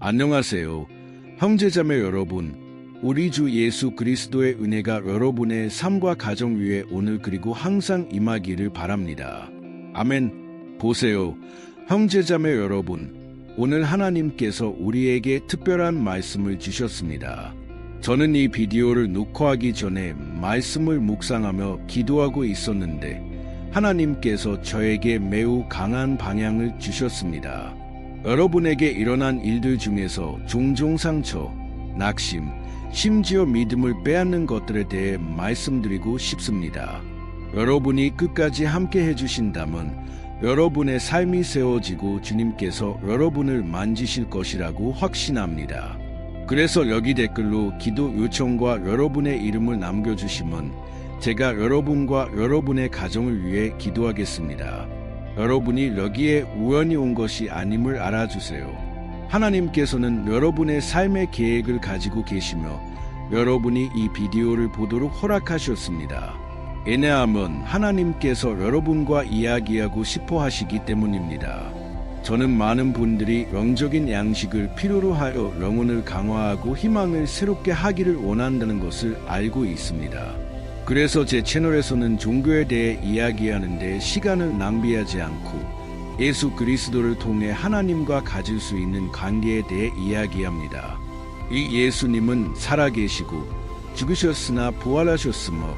안녕하세요. 형제자매 여러분, 우리 주 예수 그리스도의 은혜가 여러분의 삶과 가정 위에 오늘 그리고 항상 임하기를 바랍니다. 아멘. 보세요. 형제자매 여러분, 오늘 하나님께서 우리에게 특별한 말씀을 주셨습니다. 저는 이 비디오를 녹화하기 전에 말씀을 묵상하며 기도하고 있었는데 하나님께서 저에게 매우 강한 방향을 주셨습니다. 여러분에게 일어난 일들 중에서 종종 상처, 낙심, 심지어 믿음을 빼앗는 것들에 대해 말씀드리고 싶습니다. 여러분이 끝까지 함께 해주신다면 여러분의 삶이 세워지고 주님께서 여러분을 만지실 것이라고 확신합니다. 그래서 여기 댓글로 기도 요청과 여러분의 이름을 남겨주시면 제가 여러분과 여러분의 가정을 위해 기도하겠습니다. 여러분이 여기에 우연히 온 것이 아님을 알아주세요. 하나님께서는 여러분의 삶의 계획을 가지고 계시며 여러분이 이 비디오를 보도록 허락하셨습니다. 왜냐하면 하나님께서 여러분과 이야기하고 싶어 하시기 때문입니다. 저는 많은 분들이 영적인 양식을 필요로 하여 영혼을 강화하고 희망을 새롭게 하기를 원한다는 것을 알고 있습니다. 그래서 제 채널에서는 종교에 대해 이야기하는데 시간을 낭비하지 않고 예수 그리스도를 통해 하나님과 가질 수 있는 관계에 대해 이야기합니다. 이 예수님은 살아계시고 죽으셨으나 부활하셨으며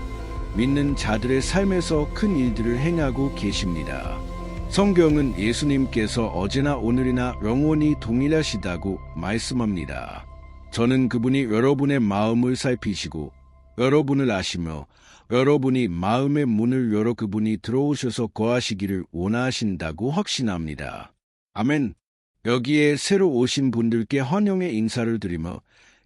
믿는 자들의 삶에서 큰 일들을 행하고 계십니다. 성경은 예수님께서 어제나 오늘이나 영원히 동일하시다고 말씀합니다. 저는 그분이 여러분의 마음을 살피시고 여러분을 아시며 여러분이 마음의 문을 열어 그분이 들어오셔서 거하시기를 원하신다고 확신합니다. 아멘. 여기에 새로 오신 분들께 환영의 인사를 드리며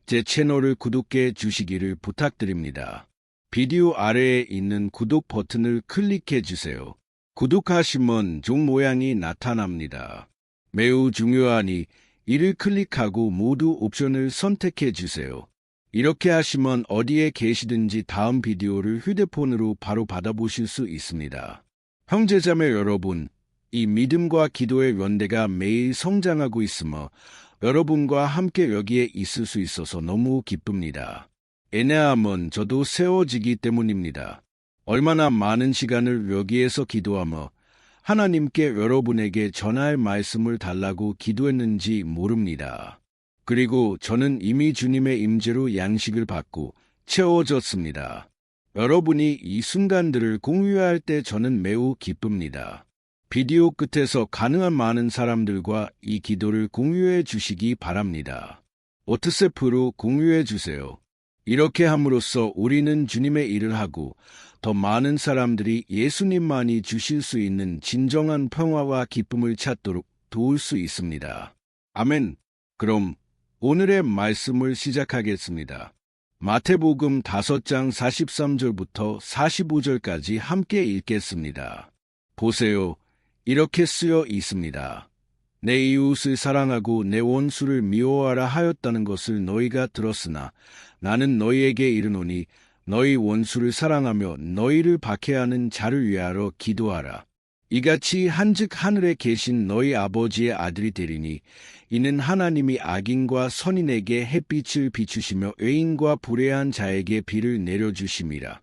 제 채널을 구독해 주시기를 부탁드립니다. 비디오 아래에 있는 구독 버튼을 클릭해 주세요. 구독하시면 종 모양이 나타납니다. 매우 중요하니 이를 클릭하고 모두 옵션을 선택해 주세요. 이렇게 하시면 어디에 계시든지 다음 비디오를 휴대폰으로 바로 받아보실 수 있습니다. 형제자매 여러분, 이 믿음과 기도의 연대가 매일 성장하고 있으며 여러분과 함께 여기에 있을 수 있어서 너무 기쁩니다. 왜냐하면 저도 세워지기 때문입니다. 얼마나 많은 시간을 여기에서 기도하며 하나님께 여러분에게 전할 말씀을 달라고 기도했는지 모릅니다. 그리고 저는 이미 주님의 임재로 양식을 받고 채워졌습니다. 여러분이 이 순간들을 공유할 때 저는 매우 기쁩니다. 비디오 끝에서 가능한 많은 사람들과 이 기도를 공유해 주시기 바랍니다. 워트스앱으로 공유해 주세요. 이렇게 함으로써 우리는 주님의 일을 하고 더 많은 사람들이 예수님만이 주실 수 있는 진정한 평화와 기쁨을 찾도록 도울 수 있습니다. 아멘. 그럼 오늘의 말씀을 시작하겠습니다. 마태복음 5장 43절부터 45절까지 함께 읽겠습니다. 보세요. 이렇게 쓰여 있습니다. 내 이웃을 사랑하고 내 원수를 미워하라 하였다는 것을 너희가 들었으나 나는 너희에게 이르노니 너희 원수를 사랑하며 너희를 박해하는 자를 위하여 기도하라. 이같이 한즉 하늘에 계신 너희 아버지의 아들이 되리니 이는 하나님이 악인과 선인에게 햇빛을 비추시며 의인과 불의한 자에게 비를 내려주심이라.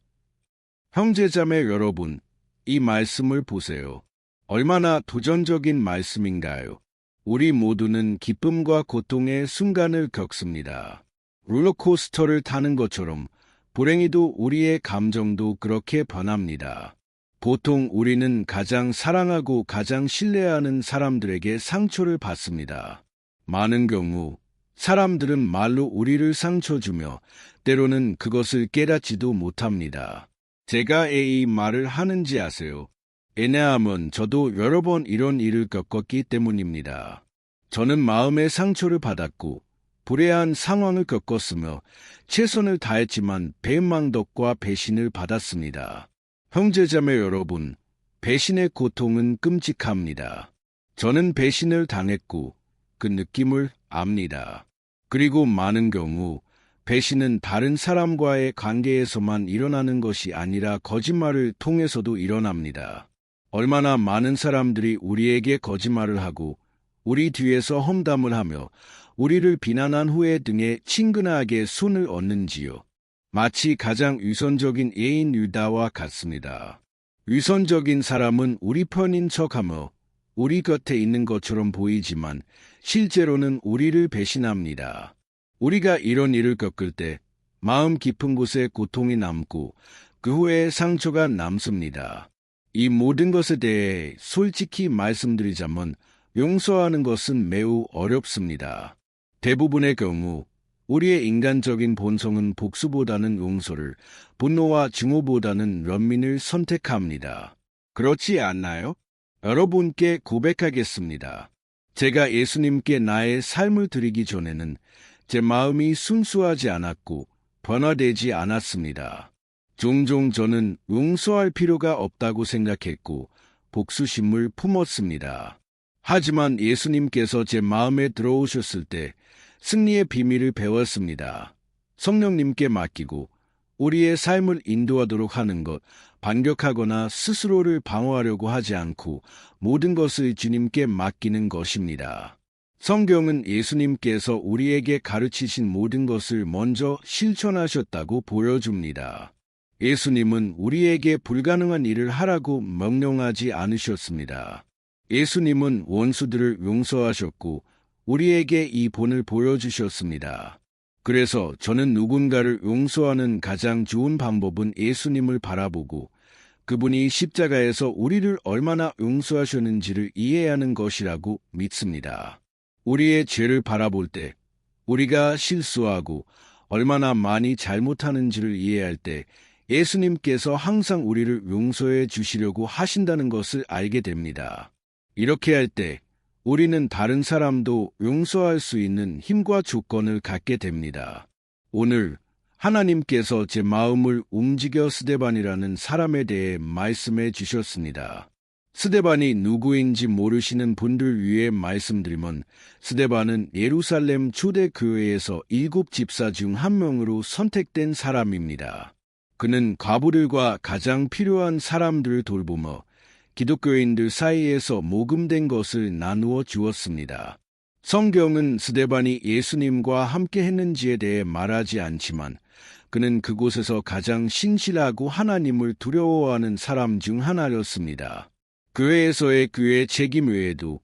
형제자매 여러분, 이 말씀을 보세요. 얼마나 도전적인 말씀인가요? 우리 모두는 기쁨과 고통의 순간을 겪습니다. 롤러코스터를 타는 것처럼 불행히도 우리의 감정도 그렇게 변합니다. 보통 우리는 가장 사랑하고 가장 신뢰하는 사람들에게 상처를 받습니다. 많은 경우 사람들은 말로 우리를 상처 주며 때로는 그것을 깨닫지도 못합니다. 제가 왜 이 말을 하는지 아세요? 왜냐하면 저도 여러 번 이런 일을 겪었기 때문입니다. 저는 마음의 상처를 받았고 불행한 상황을 겪었으며 최선을 다했지만 배망덕과 배신을 받았습니다. 형제자매 여러분, 배신의 고통은 끔찍합니다. 저는 배신을 당했고 그 느낌을 압니다. 그리고 많은 경우 배신은 다른 사람과의 관계에서만 일어나는 것이 아니라 거짓말을 통해서도 일어납니다. 얼마나 많은 사람들이 우리에게 거짓말을 하고 우리 뒤에서 험담을 하며 우리를 비난한 후에 등에 친근하게 손을 얹는지요. 마치 가장 위선적인 예인 유다와 같습니다. 위선적인 사람은 우리 편인 척하며 우리 곁에 있는 것처럼 보이지만 실제로는 우리를 배신합니다. 우리가 이런 일을 겪을 때 마음 깊은 곳에 고통이 남고 그 후에 상처가 남습니다. 이 모든 것에 대해 솔직히 말씀드리자면 용서하는 것은 매우 어렵습니다. 대부분의 경우 우리의 인간적인 본성은 복수보다는 용서를, 분노와 증오보다는 연민을 선택합니다. 그렇지 않나요? 여러분께 고백하겠습니다. 제가 예수님께 나의 삶을 드리기 전에는 제 마음이 순수하지 않았고 변화되지 않았습니다. 종종 저는 용서할 필요가 없다고 생각했고 복수심을 품었습니다. 하지만 예수님께서 제 마음에 들어오셨을 때 승리의 비밀을 배웠습니다. 성령님께 맡기고 우리의 삶을 인도하도록 하는 것, 반격하거나 스스로를 방어하려고 하지 않고 모든 것을 주님께 맡기는 것입니다. 성경은 예수님께서 우리에게 가르치신 모든 것을 먼저 실천하셨다고 보여줍니다. 예수님은 우리에게 불가능한 일을 하라고 명령하지 않으셨습니다. 예수님은 원수들을 용서하셨고 우리에게 이 본을 보여주셨습니다. 그래서 저는 누군가를 용서하는 가장 좋은 방법은 예수님을 바라보고 그분이 십자가에서 우리를 얼마나 용서하셨는지를 이해하는 것이라고 믿습니다. 우리의 죄를 바라볼 때, 우리가 실수하고 얼마나 많이 잘못하는지를 이해할 때 예수님께서 항상 우리를 용서해 주시려고 하신다는 것을 알게 됩니다. 이렇게 할 때 우리는 다른 사람도 용서할 수 있는 힘과 조건을 갖게 됩니다. 오늘 하나님께서 제 마음을 움직여 스데반이라는 사람에 대해 말씀해 주셨습니다. 스데반이 누구인지 모르시는 분들 위해 말씀드리면 스데반은 예루살렘 초대교회에서 7 집사 중 한 명으로 선택된 사람입니다. 그는 과부들과 가장 필요한 사람들을 돌보며 기독교인들 사이에서 모금된 것을 나누어 주었습니다. 성경은 스데반이 예수님과 함께 했는지에 대해 말하지 않지만 그는 그곳에서 가장 신실하고 하나님을 두려워하는 사람 중 하나였습니다. 교회에서의 그의 책임 외에도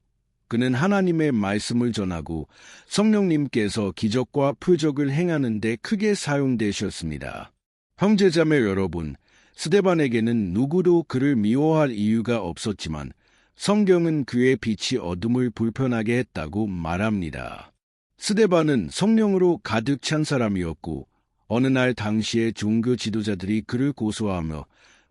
그는 하나님의 말씀을 전하고 성령님께서 기적과 표적을 행하는 데 크게 사용되셨습니다. 형제자매 여러분, 스데반에게는 누구도 그를 미워할 이유가 없었지만 성경은 그의 빛이 어둠을 불편하게 했다고 말합니다. 스데반은 성령으로 가득 찬 사람이었고 어느 날 당시의 종교 지도자들이 그를 고소하며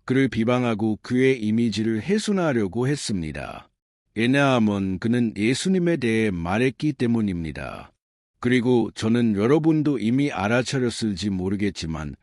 그를 비방하고 그의 이미지를 훼손하려고 했습니다. 왜냐하면 그는 예수님에 대해 말했기 때문입니다. 그리고 저는 여러분도 이미 알아차렸을지 모르겠지만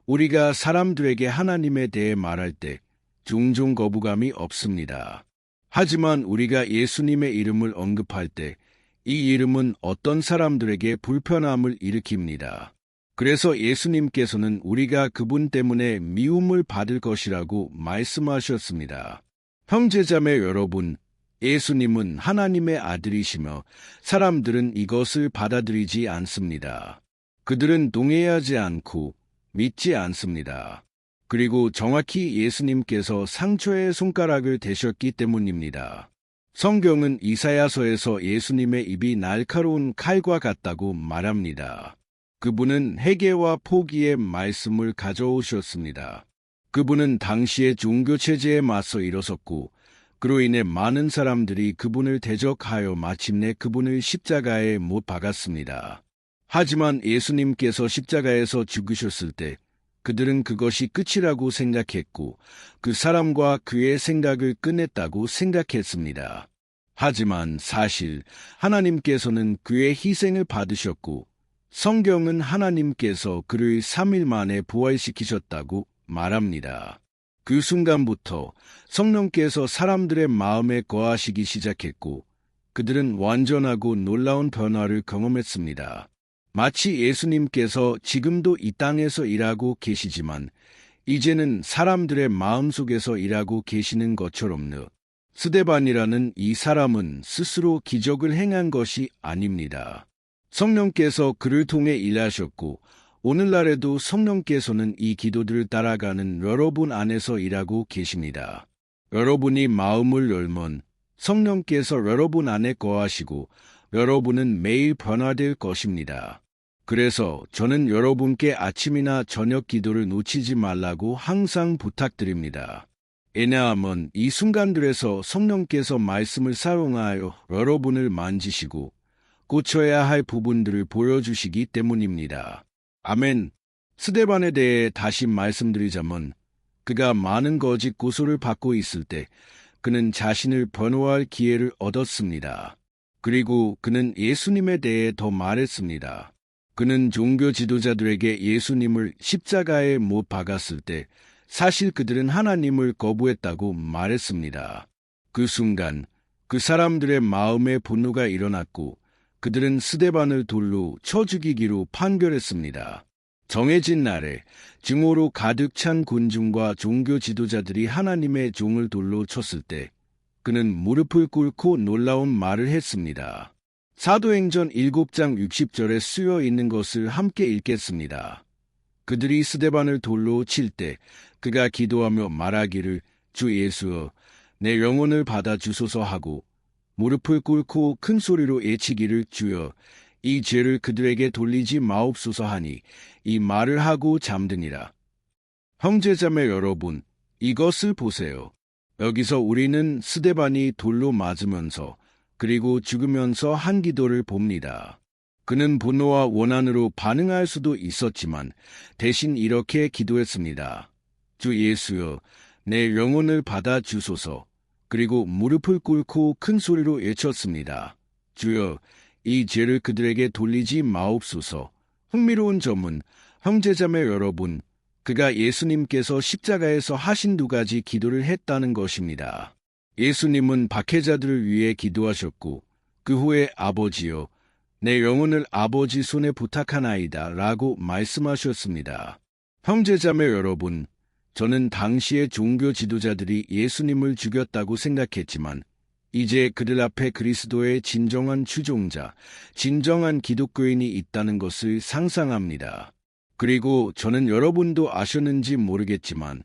우리가 사람들에게 하나님에 대해 말할 때 종종 거부감이 없습니다. 하지만 우리가 예수님의 이름을 언급할 때 이 이름은 어떤 사람들에게 불편함을 일으킵니다. 그래서 예수님께서는 우리가 그분 때문에 미움을 받을 것이라고 말씀하셨습니다. 형제자매 여러분, 예수님은 하나님의 아들이시며 사람들은 이것을 받아들이지 않습니다. 그들은 동의하지 않고 믿지 않습니다. 그리고 정확히 예수님께서 상처의 손가락을 대셨기 때문입니다. 성경은 이사야서에서 예수님의 입이 날카로운 칼과 같다고 말합니다. 그분은 회개와 포기의 말씀을 가져오셨습니다. 그분은 당시의 종교체제에 맞서 일어섰고 그로 인해 많은 사람들이 그분을 대적하여 마침내 그분을 십자가에 못 박았습니다. 하지만 예수님께서 십자가에서 죽으셨을 때 그들은 그것이 끝이라고 생각했고 그 사람과 그의 생각을 끝냈다고 생각했습니다. 하지만 사실 하나님께서는 그의 희생을 받으셨고 성경은 하나님께서 그를 3일 만에 부활시키셨다고 말합니다. 그 순간부터 성령께서 사람들의 마음에 거하시기 시작했고 그들은 완전하고 놀라운 변화를 경험했습니다. 마치 예수님께서 지금도 이 땅에서 일하고 계시지만 이제는 사람들의 마음속에서 일하고 계시는 것처럼요. 스데반이라는 이 사람은 스스로 기적을 행한 것이 아닙니다. 성령께서 그를 통해 일하셨고 오늘날에도 성령께서는 이 기도들을 따라가는 여러분 안에서 일하고 계십니다. 여러분이 마음을 열면 성령께서 여러분 안에 거하시고 여러분은 매일 변화될 것입니다. 그래서 저는 여러분께 아침이나 저녁 기도를 놓치지 말라고 항상 부탁드립니다. 왜냐하면 이 순간들에서 성령께서 말씀을 사용하여 여러분을 만지시고 고쳐야 할 부분들을 보여주시기 때문입니다. 아멘. 스데반에 대해 다시 말씀드리자면 그가 많은 거짓 고소를 받고 있을 때 그는 자신을 변호할 기회를 얻었습니다. 그리고 그는 예수님에 대해 더 말했습니다. 그는 종교 지도자들에게 예수님을 십자가에 못 박았을 때 사실 그들은 하나님을 거부했다고 말했습니다. 그 순간 그 사람들의 마음에 분노가 일어났고 그들은 스데반을 돌로 쳐 죽이기로 판결했습니다. 정해진 날에 증오로 가득 찬 군중과 종교 지도자들이 하나님의 종을 돌로 쳤을 때 그는 무릎을 꿇고 놀라운 말을 했습니다. 사도행전 7장 60절에 쓰여 있는 것을 함께 읽겠습니다. 그들이 스데반을 돌로 칠 때 그가 기도하며 말하기를 주 예수여 내 영혼을 받아 주소서 하고 무릎을 꿇고 큰 소리로 외치기를 주여 이 죄를 그들에게 돌리지 마옵소서 하니 이 말을 하고 잠드니라. 형제자매 여러분, 이것을 보세요. 여기서 우리는 스데반이 돌로 맞으면서 그리고 죽으면서 한 기도를 봅니다. 그는 분노와 원한으로 반응할 수도 있었지만 대신 이렇게 기도했습니다. 주 예수여, 내 영혼을 받아 주소서. 그리고 무릎을 꿇고 큰 소리로 외쳤습니다. 주여, 이 죄를 그들에게 돌리지 마옵소서. 흥미로운 점은 형제자매 여러분, 그가 예수님께서 십자가에서 하신 두 가지 기도를 했다는 것입니다. 예수님은 박해자들을 위해 기도하셨고 그 후에 아버지여, 내 영혼을 아버지 손에 부탁하나이다 라고 말씀하셨습니다. 형제자매 여러분, 저는 당시의 종교 지도자들이 예수님을 죽였다고 생각했지만 이제 그들 앞에 그리스도의 진정한 추종자, 진정한 기독교인이 있다는 것을 상상합니다. 그리고 저는 여러분도 아셨는지 모르겠지만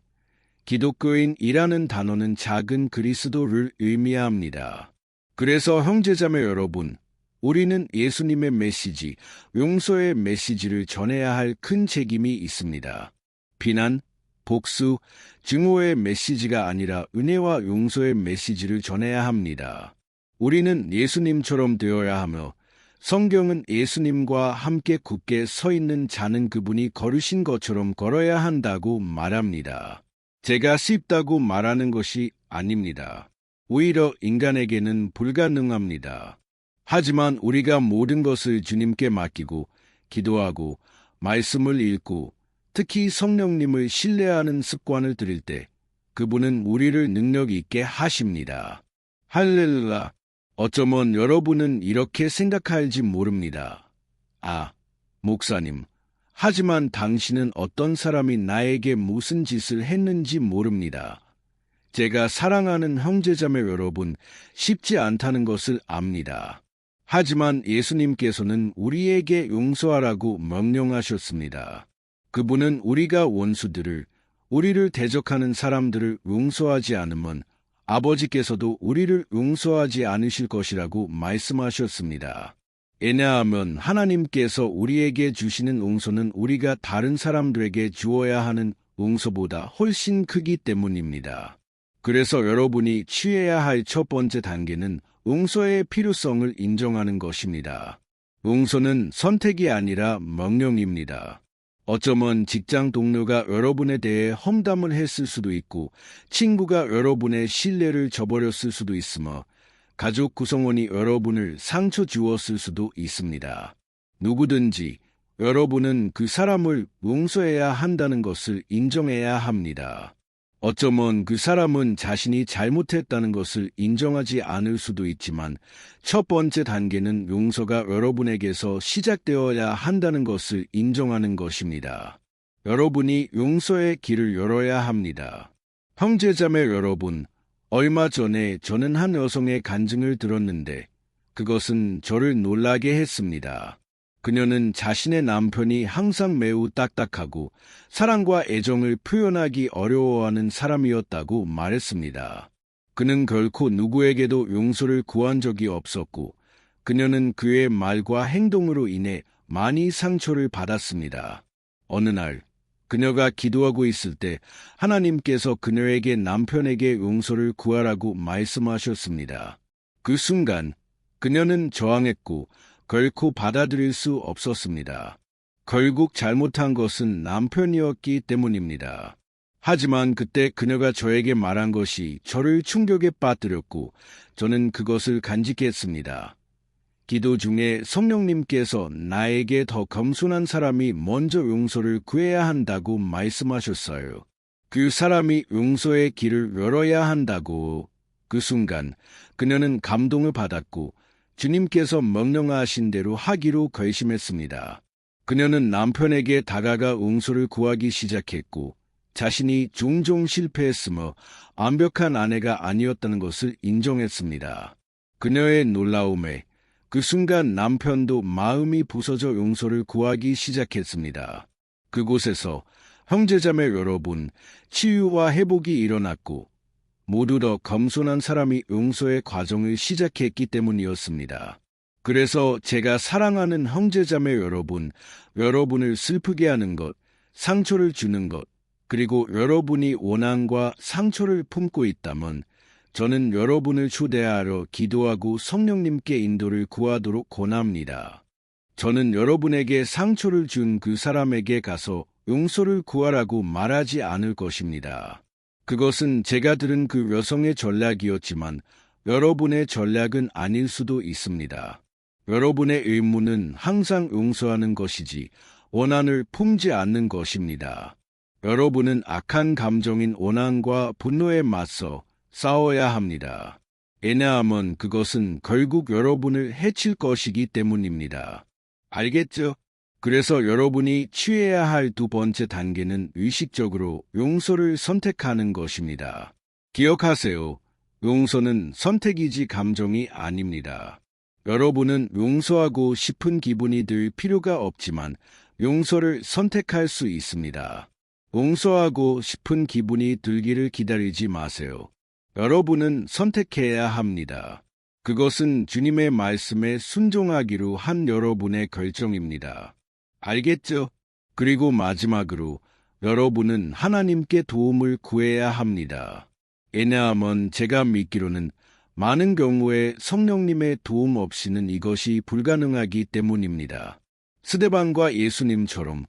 기독교인이라는 단어는 작은 그리스도를 의미합니다. 그래서 형제자매 여러분, 우리는 예수님의 메시지, 용서의 메시지를 전해야 할 큰 책임이 있습니다. 비난, 복수, 증오의 메시지가 아니라 은혜와 용서의 메시지를 전해야 합니다. 우리는 예수님처럼 되어야 하며 성경은 예수님과 함께 굳게 서 있는 자는 그분이 걸으신 것처럼 걸어야 한다고 말합니다. 제가 쉽다고 말하는 것이 아닙니다. 오히려 인간에게는 불가능합니다. 하지만 우리가 모든 것을 주님께 맡기고 기도하고 말씀을 읽고 특히 성령님을 신뢰하는 습관을 들일 때 그분은 우리를 능력 있게 하십니다. 할렐루야. 어쩌면 여러분은 이렇게 생각할지 모릅니다. 아, 목사님. 하지만 당신은 어떤 사람이 나에게 무슨 짓을 했는지 모릅니다. 제가 사랑하는 형제자매 여러분, 쉽지 않다는 것을 압니다. 하지만 예수님께서는 우리에게 용서하라고 명령하셨습니다. 그분은 우리가 원수들을, 우리를 대적하는 사람들을 용서하지 않으면 아버지께서도 우리를 용서하지 않으실 것이라고 말씀하셨습니다. 왜냐하면 하나님께서 우리에게 주시는 용서는 우리가 다른 사람들에게 주어야 하는 용서보다 훨씬 크기 때문입니다. 그래서 여러분이 취해야 할 첫 번째 단계는 용서의 필요성을 인정하는 것입니다. 용서는 선택이 아니라 명령입니다. 어쩌면 직장 동료가 여러분에 대해 험담을 했을 수도 있고 친구가 여러분의 신뢰를 저버렸을 수도 있으며 가족 구성원이 여러분을 상처 주었을 수도 있습니다. 누구든지 여러분은 그 사람을 용서해야 한다는 것을 인정해야 합니다. 어쩌면 그 사람은 자신이 잘못했다는 것을 인정하지 않을 수도 있지만 첫 번째 단계는 용서가 여러분에게서 시작되어야 한다는 것을 인정하는 것입니다. 여러분이 용서의 길을 열어야 합니다. 형제자매 여러분, 얼마 전에 저는 한 여성의 간증을 들었는데 그것은 저를 놀라게 했습니다. 그녀는 자신의 남편이 항상 매우 딱딱하고 사랑과 애정을 표현하기 어려워하는 사람이었다고 말했습니다. 그는 결코 누구에게도 용서를 구한 적이 없었고, 그녀는 그의 말과 행동으로 인해 많이 상처를 받았습니다. 어느 날, 그녀가 기도하고 있을 때 하나님께서 그녀에게 남편에게 용서를 구하라고 말씀하셨습니다. 그 순간 그녀는 저항했고 결코 받아들일 수 없었습니다. 결국 잘못한 것은 남편이었기 때문입니다. 하지만 그때 그녀가 저에게 말한 것이 저를 충격에 빠뜨렸고 저는 그것을 간직했습니다. 기도 중에 성령님께서 나에게 더 겸손한 사람이 먼저 용서를 구해야 한다고 말씀하셨어요. 그 사람이 용서의 길을 열어야 한다고. 그 순간 그녀는 감동을 받았고 주님께서 명령하신 대로 하기로 결심했습니다. 그녀는 남편에게 다가가 용서를 구하기 시작했고 자신이 종종 실패했으며 완벽한 아내가 아니었다는 것을 인정했습니다. 그녀의 놀라움에 그 순간 남편도 마음이 부서져 용서를 구하기 시작했습니다. 그곳에서 형제자매 여러분, 치유와 회복이 일어났고 모두 더 겸손한 사람이 용서의 과정을 시작했기 때문이었습니다. 그래서 제가 사랑하는 형제자매 여러분, 여러분을 슬프게 하는 것, 상처를 주는 것, 그리고 여러분이 원한과 상처를 품고 있다면 저는 여러분을 초대하러 기도하고 성령님께 인도를 구하도록 권합니다. 저는 여러분에게 상처를 준 그 사람에게 가서 용서를 구하라고 말하지 않을 것입니다. 그것은 제가 들은 그 여성의 전략이었지만 여러분의 전략은 아닐 수도 있습니다. 여러분의 의무는 항상 용서하는 것이지 원한을 품지 않는 것입니다. 여러분은 악한 감정인 원한과 분노에 맞서 싸워야 합니다. 왜냐하면 그것은 결국 여러분을 해칠 것이기 때문입니다. 알겠죠? 그래서 여러분이 취해야 할 두 번째 단계는 의식적으로 용서를 선택하는 것입니다. 기억하세요. 용서는 선택이지 감정이 아닙니다. 여러분은 용서하고 싶은 기분이 들 필요가 없지만 용서를 선택할 수 있습니다. 용서하고 싶은 기분이 들기를 기다리지 마세요. 여러분은 선택해야 합니다. 그것은 주님의 말씀에 순종하기로 한 여러분의 결정입니다. 알겠죠? 그리고 마지막으로 여러분은 하나님께 도움을 구해야 합니다. 왜냐하면 제가 믿기로는 많은 경우에 성령님의 도움 없이는 이것이 불가능하기 때문입니다. 스데반과 예수님처럼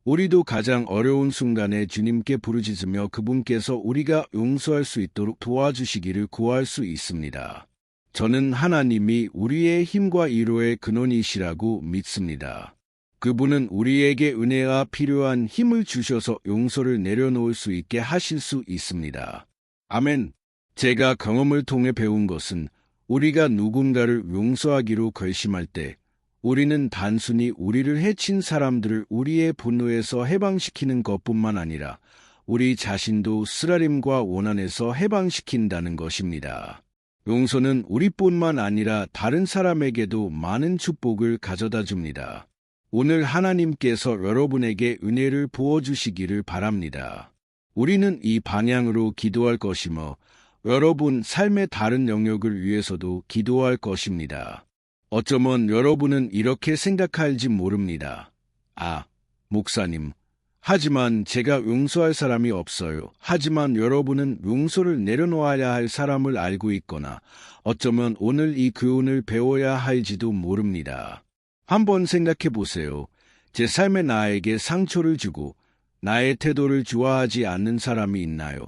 우리도 가장 어려운 순간에 주님께 부르짖으며 그분께서 우리가 용서할 수 있도록 도와주시기를 구할 수 있습니다. 저는 하나님이 우리의 힘과 위로의 근원이시라고 믿습니다. 그분은 우리에게 은혜가 필요한 힘을 주셔서 용서를 내려놓을 수 있게 하실 수 있습니다. 아멘. 제가 경험을 통해 배운 것은 우리가 누군가를 용서하기로 결심할 때 우리는 단순히 우리를 해친 사람들을 우리의 분노에서 해방시키는 것뿐만 아니라 우리 자신도 쓰라림과 원한에서 해방시킨다는 것입니다. 용서는 우리뿐만 아니라 다른 사람에게도 많은 축복을 가져다 줍니다. 오늘 하나님께서 여러분에게 은혜를 부어주시기를 바랍니다. 우리는 이 방향으로 기도할 것이며 여러분 삶의 다른 영역을 위해서도 기도할 것입니다. 어쩌면 여러분은 이렇게 생각할지 모릅니다. 아, 목사님. 하지만 제가 용서할 사람이 없어요. 하지만 여러분은 용서를 내려놓아야 할 사람을 알고 있거나 어쩌면 오늘 이 교훈을 배워야 할지도 모릅니다. 한번 생각해 보세요. 제 삶에 나에게 상처를 주고 나의 태도를 좋아하지 않는 사람이 있나요?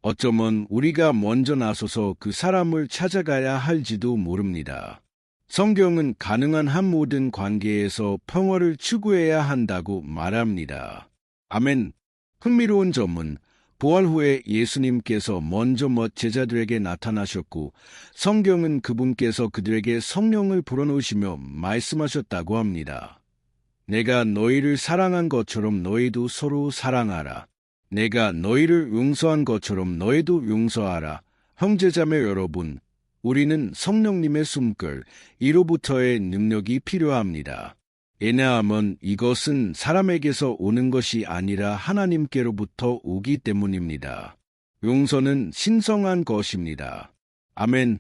어쩌면 우리가 먼저 나서서 그 사람을 찾아가야 할지도 모릅니다. 성경은 가능한 한 모든 관계에서 평화를 추구해야 한다고 말합니다. 아멘. 흥미로운 점은 부활 후에 예수님께서 먼저 제자들에게 나타나셨고 성경은 그분께서 그들에게 성령을 불어넣으시며 말씀하셨다고 합니다. 내가 너희를 사랑한 것처럼 너희도 서로 사랑하라. 내가 너희를 용서한 것처럼 너희도 용서하라. 형제자매 여러분, 우리는 성령님의 숨결, 이로부터의 능력이 필요합니다. 왜냐하면 이것은 사람에게서 오는 것이 아니라 하나님께로부터 오기 때문입니다. 용서는 신성한 것입니다. 아멘.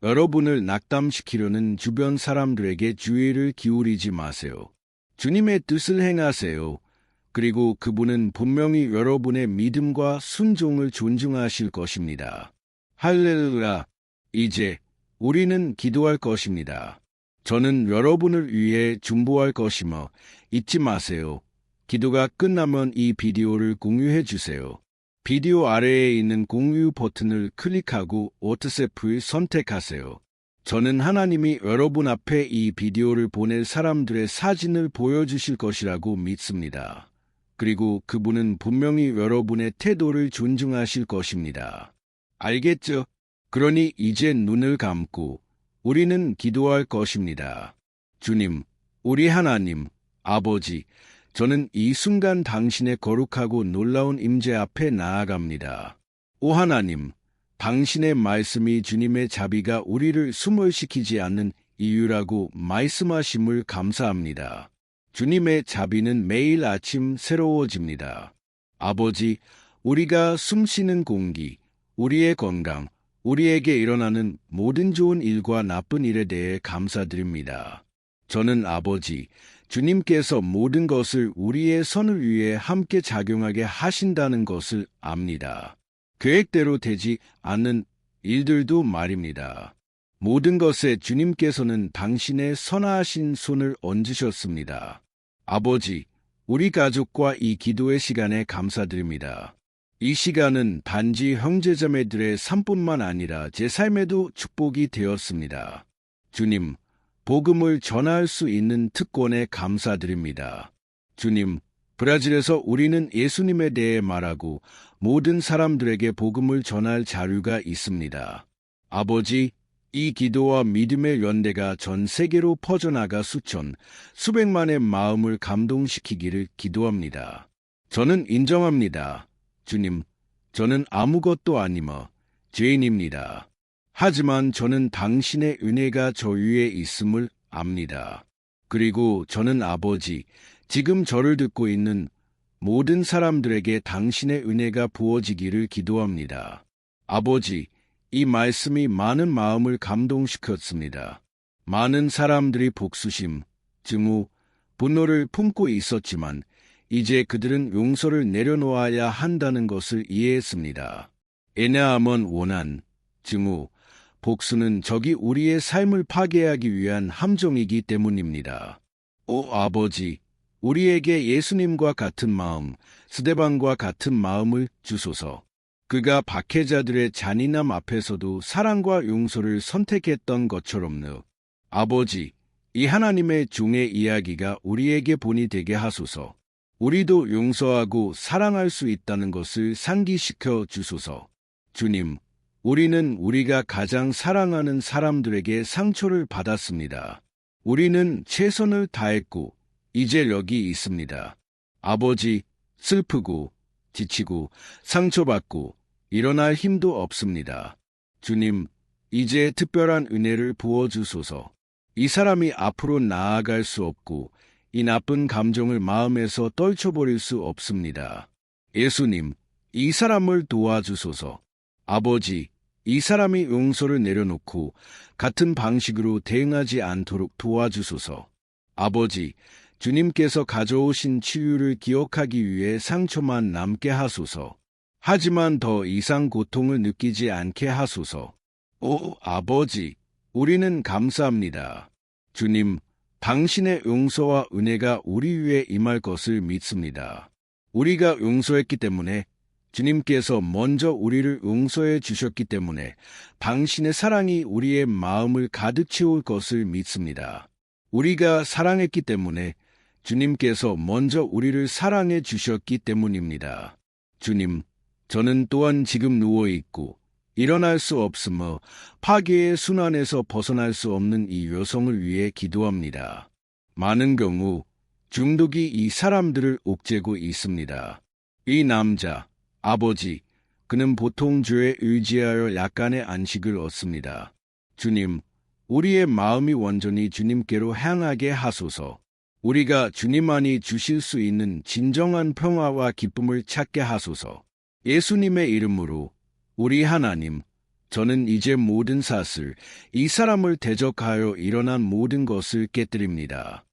여러분을 낙담시키려는 주변 사람들에게 주의를 기울이지 마세요. 주님의 뜻을 행하세요. 그리고 그분은 분명히 여러분의 믿음과 순종을 존중하실 것입니다. 할렐루야. 이제 우리는 기도할 것입니다. 저는 여러분을 위해 중보할 것이며 잊지 마세요. 기도가 끝나면 이 비디오를 공유해 주세요. 비디오 아래에 있는 공유 버튼을 클릭하고 WhatsApp을 선택하세요. 저는 하나님이 여러분 앞에 이 비디오를 보낼 사람들의 사진을 보여주실 것이라고 믿습니다. 그리고 그분은 분명히 여러분의 태도를 존중하실 것입니다. 알겠죠? 그러니 이제 눈을 감고 우리는 기도할 것입니다. 주님, 우리 하나님, 아버지, 저는 이 순간 당신의 거룩하고 놀라운 임재 앞에 나아갑니다. 오 하나님, 당신의 말씀이 주님의 자비가 우리를 숨을시키지 않는 이유라고 말씀하심을 감사합니다. 주님의 자비는 매일 아침 새로워집니다. 아버지, 우리가 숨쉬는 공기, 우리의 건강, 우리에게 일어나는 모든 좋은 일과 나쁜 일에 대해 감사드립니다. 저는 아버지, 주님께서 모든 것을 우리의 선을 위해 함께 작용하게 하신다는 것을 압니다. 계획대로 되지 않는 일들도 말입니다. 모든 것에 주님께서는 당신의 선하신 손을 얹으셨습니다. 아버지, 우리 가족과 이 기도의 시간에 감사드립니다. 이 시간은 단지 형제자매들의 삶뿐만 아니라 제 삶에도 축복이 되었습니다. 주님, 복음을 전할 수 있는 특권에 감사드립니다. 주님, 브라질에서 우리는 예수님에 대해 말하고 모든 사람들에게 복음을 전할 자유가 있습니다. 아버지, 이 기도와 믿음의 연대가 전 세계로 퍼져나가 수백만의 마음을 감동시키기를 기도합니다. 저는 인정합니다. 주님, 저는 아무것도 아니며 죄인입니다. 하지만 저는 당신의 은혜가 저 위에 있음을 압니다. 그리고 저는 아버지, 지금 저를 듣고 있는 모든 사람들에게 당신의 은혜가 부어지기를 기도합니다. 아버지, 이 말씀이 많은 마음을 감동시켰습니다. 많은 사람들이 복수심, 증오, 분노를 품고 있었지만 이제 그들은 용서를 내려놓아야 한다는 것을 이해했습니다. 왜냐하면 원한, 증오, 복수는 적이 우리의 삶을 파괴하기 위한 함정이기 때문입니다. 오 아버지, 우리에게 예수님과 같은 마음, 스데반과 같은 마음을 주소서. 그가 박해자들의 잔인함 앞에서도 사랑과 용서를 선택했던 것처럼요. 아버지, 이 하나님의 종의 이야기가 우리에게 본이 되게 하소서. 우리도 용서하고 사랑할 수 있다는 것을 상기시켜 주소서. 주님, 우리는 우리가 가장 사랑하는 사람들에게 상처를 받았습니다. 우리는 최선을 다했고 이제 여기 있습니다. 아버지, 슬프고 지치고 상처받고 일어날 힘도 없습니다. 주님, 이제 특별한 은혜를 부어주소서. 이 사람이 앞으로 나아갈 수 없고 이 나쁜 감정을 마음에서 떨쳐버릴 수 없습니다. 예수님, 이 사람을 도와주소서. 아버지, 이 사람이 용서를 내려놓고 같은 방식으로 대응하지 않도록 도와주소서. 아버지, 주님께서 가져오신 치유를 기억하기 위해 상처만 남게 하소서. 하지만 더 이상 고통을 느끼지 않게 하소서. 오 아버지, 우리는 감사합니다. 주님, 당신의 용서와 은혜가 우리 위에 임할 것을 믿습니다. 우리가 용서했기 때문에 주님께서 먼저 우리를 용서해 주셨기 때문에 당신의 사랑이 우리의 마음을 가득 채울 것을 믿습니다. 우리가 사랑했기 때문에 주님께서 먼저 우리를 사랑해 주셨기 때문입니다. 주님, 저는 또한 지금 누워있고 일어날 수 없으며 파괴의 순환에서 벗어날 수 없는 이 여성을 위해 기도합니다. 많은 경우 중독이 이 사람들을 옥죄고 있습니다. 이 남자, 아버지, 그는 보통 죄에 의지하여 약간의 안식을 얻습니다. 주님, 우리의 마음이 완전히 주님께로 향하게 하소서. 우리가 주님만이 주실 수 있는 진정한 평화와 기쁨을 찾게 하소서. 예수님의 이름으로 우리 하나님, 저는 이제 모든 사슬, 이 사람을 대적하여 일어난 모든 것을 깨뜨립니다.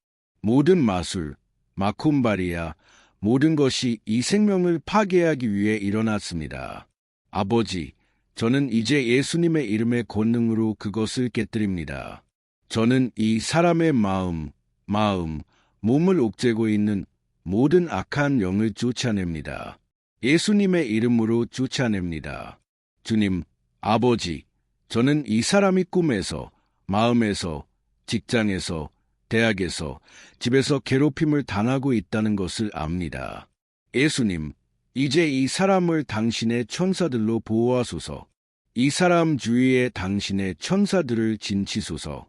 모든 마술, 마쿰바리아, 모든 것이 이 생명을 파괴하기 위해 일어났습니다. 아버지, 저는 이제 예수님의 이름의 권능으로 그것을 깨뜨립니다. 저는 이 사람의 마음, 몸을 옥죄고 있는 모든 악한 영을 쫓아냅니다. 예수님의 이름으로 쫓아냅니다. 주님, 아버지, 저는 이 사람이 꿈에서, 마음에서, 직장에서, 대학에서, 집에서 괴롭힘을 당하고 있다는 것을 압니다. 예수님, 이제 이 사람을 당신의 천사들로 보호하소서. 이 사람 주위에 당신의 천사들을 진치소서.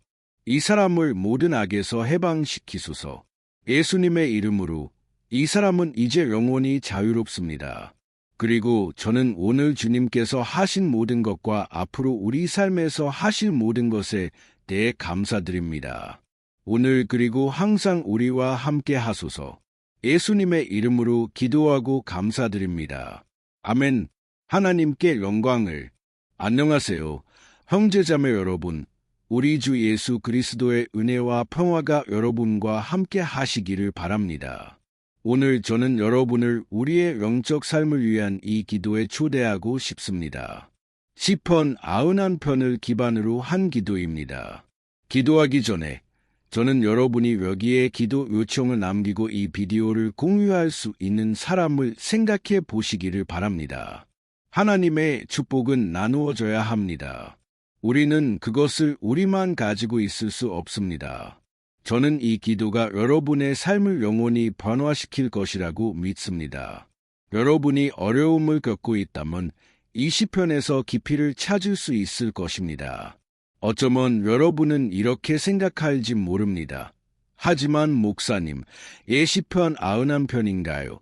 이 사람을 모든 악에서 해방시키소서. 예수님의 이름으로 이 사람은 이제 영원히 자유롭습니다. 그리고 저는 오늘 주님께서 하신 모든 것과 앞으로 우리 삶에서 하실 모든 것에 대해 감사드립니다. 오늘 그리고 항상 우리와 함께 하소서. 예수님의 이름으로 기도하고 감사드립니다. 아멘. 하나님께 영광을. 안녕하세요. 형제자매 여러분. 우리 주 예수 그리스도의 은혜와 평화가 여러분과 함께 하시기를 바랍니다. 오늘 저는 여러분을 우리의 영적 삶을 위한 이 기도에 초대하고 싶습니다. 시편 91편을 기반으로 한 기도입니다. 기도하기 전에 저는 여러분이 여기에 기도 요청을 남기고 이 비디오를 공유할 수 있는 사람을 생각해 보시기를 바랍니다. 하나님의 축복은 나누어져야 합니다. 우리는 그것을 우리만 가지고 있을 수 없습니다. 저는 이 기도가 여러분의 삶을 영원히 변화시킬 것이라고 믿습니다. 여러분이 어려움을 겪고 있다면 이 시편에서 깊이를 찾을 수 있을 것입니다. 어쩌면 여러분은 이렇게 생각할지 모릅니다. 하지만 목사님, 시편 91편인가요?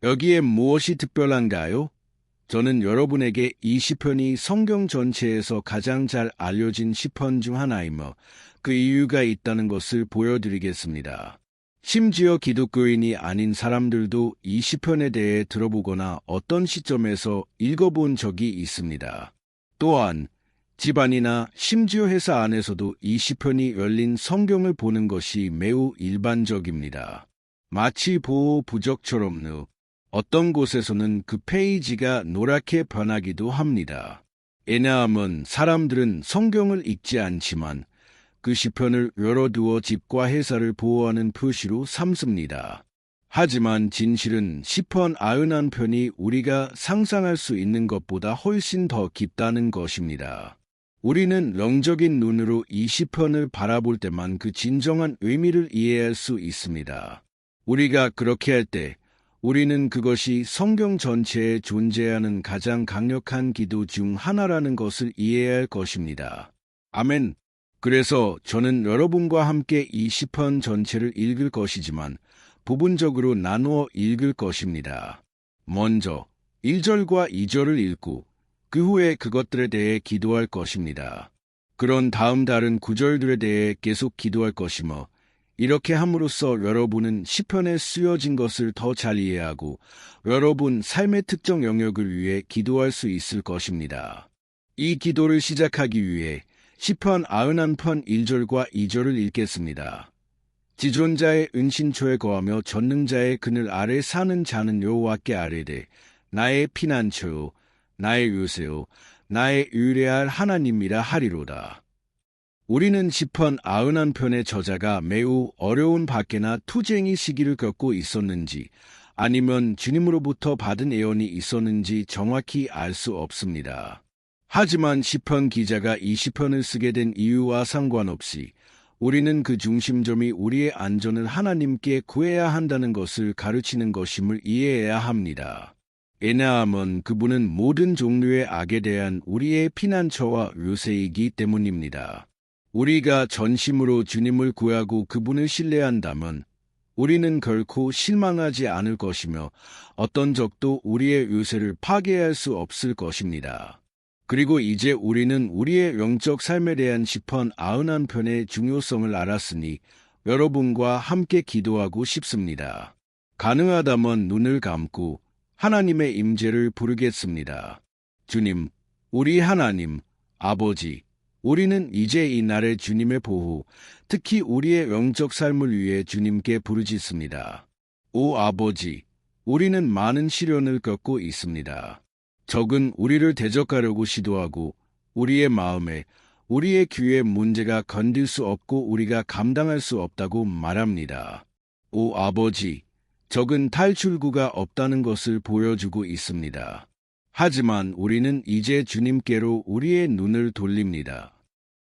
여기에 무엇이 특별한가요? 저는 여러분에게 이 시편이 성경 전체에서 가장 잘 알려진 시편 중 하나이며 그 이유가 있다는 것을 보여드리겠습니다. 심지어 기독교인이 아닌 사람들도 이 시편에 대해 들어보거나 어떤 시점에서 읽어본 적이 있습니다. 또한 집안이나 심지어 회사 안에서도 이 시편이 열린 성경을 보는 것이 매우 일반적입니다. 마치 보호 부적처럼 어떤 곳에서는 그 페이지가 노랗게 변하기도 합니다. 왜냐하면 사람들은 성경을 읽지 않지만 그 시편을 열어두어 집과 회사를 보호하는 표시로 삼습니다. 하지만 진실은 시편 91편이 우리가 상상할 수 있는 것보다 훨씬 더 깊다는 것입니다. 우리는 영적인 눈으로 이 시편을 바라볼 때만 그 진정한 의미를 이해할 수 있습니다. 우리가 그렇게 할 때 우리는 그것이 성경 전체에 존재하는 가장 강력한 기도 중 하나라는 것을 이해해야 할 것입니다. 아멘. 그래서 저는 여러분과 함께 이 시편 전체를 읽을 것이지만 부분적으로 나누어 읽을 것입니다. 먼저 1절과 2절을 읽고 그 후에 그것들에 대해 기도할 것입니다. 그런 다음 다른 구절들에 대해 계속 기도할 것이며 이렇게 함으로써 여러분은 시편에 쓰여진 것을 더 잘 이해하고 여러분 삶의 특정 영역을 위해 기도할 수 있을 것입니다. 이 기도를 시작하기 위해 시편 91편 1절과 2절을 읽겠습니다. 지존자의 은신처에 거하며 전능자의 그늘 아래 사는 자는 여호와께 아뢰되 나의 피난처요 나의 요새요 나의 의뢰할 하나님이라 하리로다. 우리는 시편 91편의 저자가 매우 어려운 박해나 투쟁의 시기를 겪고 있었는지 아니면 주님으로부터 받은 예언이 있었는지 정확히 알 수 없습니다. 하지만 시편 기자가 이 시편을 쓰게 된 이유와 상관없이 우리는 그 중심점이 우리의 안전을 하나님께 구해야 한다는 것을 가르치는 것임을 이해해야 합니다. 왜냐하면 그분은 모든 종류의 악에 대한 우리의 피난처와 요새이기 때문입니다. 우리가 전심으로 주님을 구하고 그분을 신뢰한다면 우리는 결코 실망하지 않을 것이며 어떤 적도 우리의 요새를 파괴할 수 없을 것입니다. 그리고 이제 우리는 우리의 영적 삶에 대한 시편 91편의 중요성을 알았으니 여러분과 함께 기도하고 싶습니다. 가능하다면 눈을 감고 하나님의 임재를 부르겠습니다. 주님, 우리 하나님, 아버지, 우리는 이제 이 날에 주님의 보호, 특히 우리의 영적 삶을 위해 주님께 부르짖습니다. 오 아버지, 우리는 많은 시련을 겪고 있습니다. 적은 우리를 대적하려고 시도하고 우리의 마음에, 우리의 귀에 문제가 건들 수 없고 우리가 감당할 수 없다고 말합니다. 오 아버지, 적은 탈출구가 없다는 것을 보여주고 있습니다. 하지만 우리는 이제 주님께로 우리의 눈을 돌립니다.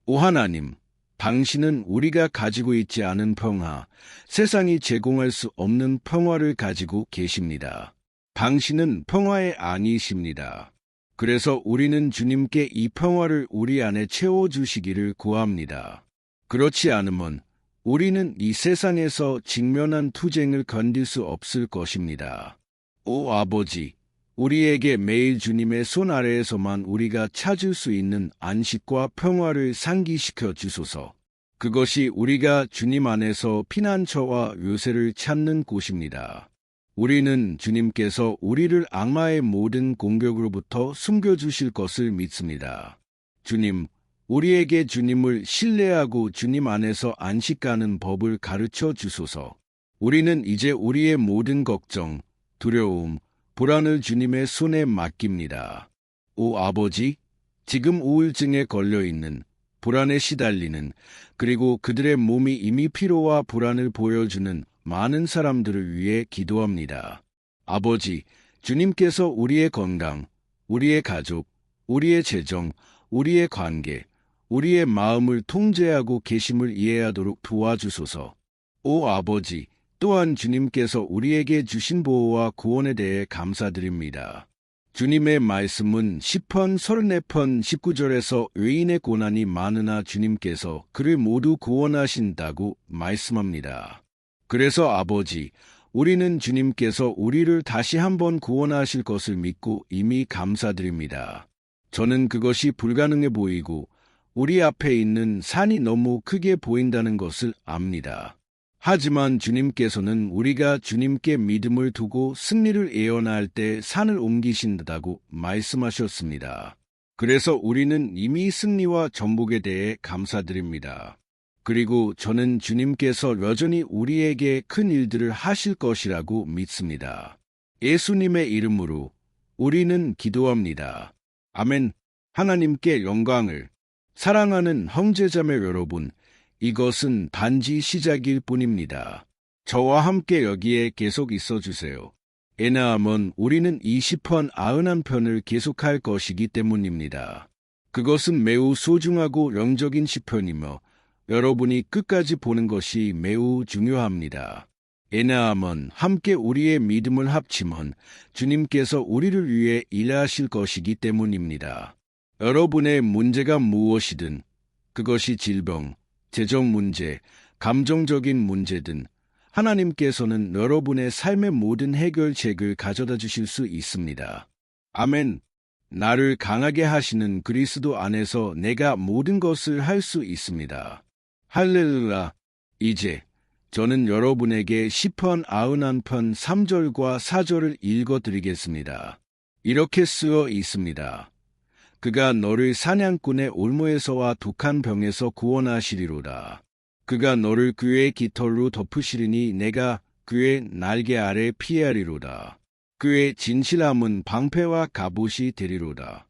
오 하나님, 당신은 우리가 가지고 있지 않은 평화, 세상이 제공할 수 없는 평화를 가지고 계십니다. 당신은 평화의 안이십니다. 그래서 우리는 주님께 이 평화를 우리 안에 채워주시기를 구합니다. 그렇지 않으면 우리는 이 세상에서 직면한 투쟁을 견딜 수 없을 것입니다. 오 아버지, 우리에게 매일 주님의 손 아래에서만 우리가 찾을 수 있는 안식과 평화를 상기시켜 주소서. 그것이 우리가 주님 안에서 피난처와 요새를 찾는 곳입니다. 우리는 주님께서 우리를 악마의 모든 공격으로부터 숨겨주실 것을 믿습니다. 주님, 우리에게 주님을 신뢰하고 주님 안에서 안식하는 법을 가르쳐 주소서. 우리는 이제 우리의 모든 걱정, 두려움, 불안을 주님의 손에 맡깁니다. 오 아버지, 지금 우울증에 걸려있는, 불안에 시달리는, 그리고 그들의 몸이 이미 피로와 불안을 보여주는 많은 사람들을 위해 기도합니다. 아버지, 주님께서 우리의 건강, 우리의 가족, 우리의 재정, 우리의 관계, 우리의 마음을 통제하고 계심을 이해하도록 도와주소서. 오 아버지, 또한 주님께서 우리에게 주신 보호와 구원에 대해 감사드립니다. 주님의 말씀은 시편 34편 19절에서 의인의 고난이 많으나 주님께서 그를 모두 구원하신다고 말씀합니다. 그래서 아버지, 우리는 주님께서 우리를 다시 한번 구원하실 것을 믿고 이미 감사드립니다. 저는 그것이 불가능해 보이고 우리 앞에 있는 산이 너무 크게 보인다는 것을 압니다. 하지만 주님께서는 우리가 주님께 믿음을 두고 승리를 예언할 때 산을 옮기신다고 말씀하셨습니다. 그래서 우리는 이미 승리와 전복에 대해 감사드립니다. 그리고 저는 주님께서 여전히 우리에게 큰 일들을 하실 것이라고 믿습니다. 예수님의 이름으로 우리는 기도합니다. 아멘. 하나님께 영광을. 사랑하는 형제자매 여러분, 이것은 단지 시작일 뿐입니다. 저와 함께 여기에 계속 있어 주세요. 왜냐하면 우리는 20편 91편을 계속할 것이기 때문입니다. 그것은 매우 소중하고 영적인 시편이며 여러분이 끝까지 보는 것이 매우 중요합니다. 왜냐하면 함께 우리의 믿음을 합치면 주님께서 우리를 위해 일하실 것이기 때문입니다. 여러분의 문제가 무엇이든 그것이 질병, 재정 문제, 감정적인 문제든 하나님께서는 여러분의 삶의 모든 해결책을 가져다 주실 수 있습니다. 아멘. 나를 강하게 하시는 그리스도 안에서 내가 모든 것을 할 수 있습니다. 할렐루야. 이제 저는 여러분에게 시편 91편 3절과 4절을 읽어드리겠습니다. 이렇게 쓰여 있습니다. 그가 너를 사냥꾼의 올무에서와 독한 병에서 구원하시리로다. 그가 너를 그의 깃털로 덮으시리니 내가 그의 날개 아래 피하리로다. 그의 진실함은 방패와 갑옷이 되리로다.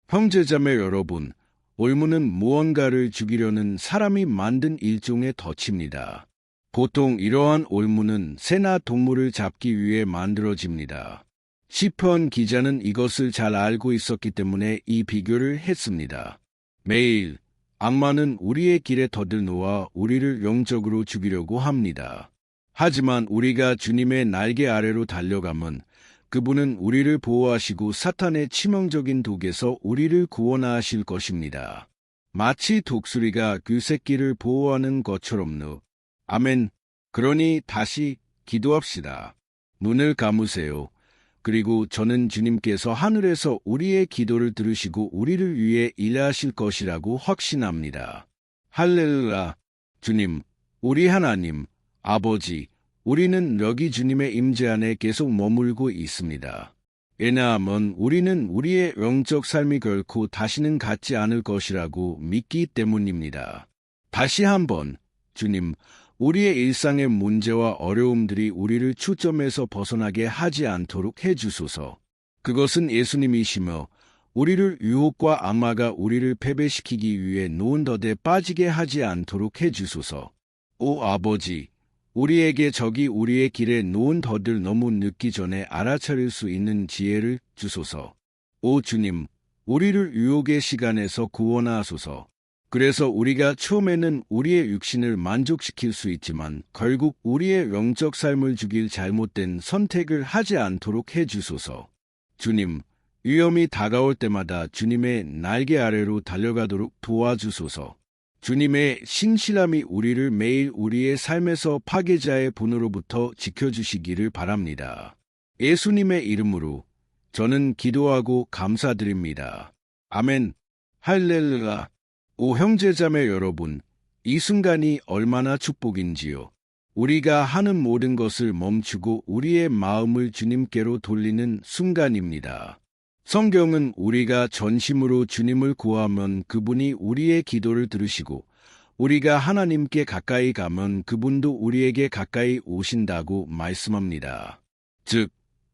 형제자매 여러분, 올무는 무언가를 죽이려는 사람이 만든 일종의 덫입니다. 보통 이러한 올무는 새나 동물을 잡기 위해 만들어집니다. 시편 기자는 이것을 잘 알고 있었기 때문에 이 비교를 했습니다. 매일 악마는 우리의 길에 덫을 우리를 영적으로 죽이려고 합니다. 하지만 우리가 주님의 날개 아래로 달려가면 그분은 우리를 보호하시고 사탄의 치명적인 독에서 우리를 구원하실 것입니다. 마치 독수리가 그 새끼를 보호하는 것처럼요. 아멘. 그러니 다시 기도합시다. 눈을 감으세요. 그리고 저는 주님께서 하늘에서 우리의 기도를 들으시고 우리를 위해 일하실 것이라고 확신합니다. 할렐루야. 주님, 우리 하나님, 아버지, 우리는 여기 주님의 임재 안에 계속 머물고 있습니다. 왜냐하면 우리는 우리의 영적 삶이 결코 다시는 같지 않을 것이라고 믿기 때문입니다. 다시 한번, 주님, 우리의 일상의 문제와 어려움들이 우리를 초점에서 벗어나게 하지 않도록 해주소서. 그것은 예수님이시며 우리를 유혹과 악마가 우리를 패배시키기 위해 노은 덫에 빠지게 하지 않도록 해주소서. 오 아버지, 우리에게 적이 우리의 길에 놓은 덫을 너무 늦기 전에 알아차릴 수 있는 지혜를 주소서. 오 주님, 우리를 유혹의 시간에서 구원하소서. 그래서 우리가 처음에는 우리의 육신을 만족시킬 수 있지만 결국 우리의 영적 삶을 죽일 잘못된 선택을 하지 않도록 해주소서. 주님, 위험이 다가올 때마다 주님의 날개 아래로 달려가도록 도와주소서. 주님의 신실함이 우리를 매일 우리의 삶에서 파괴자의 분으로부터 지켜주시기를 바랍니다. 예수님의 이름으로 저는 기도하고 감사드립니다. 아멘. 할렐루야. 오 형제자매 여러분, 이 순간이 얼마나 축복인지요. 우리가 하는 모든 것을 멈추고 우리의 마음을 주님께로 돌리는 순간입니다. 성경은 우리가 전심으로 주님을 구하면 그분이 우리의 기도를 들으시고 우리가 하나님께 가까이 가면 그분도 우리에게 가까이 오신다고 말씀합니다. 즉,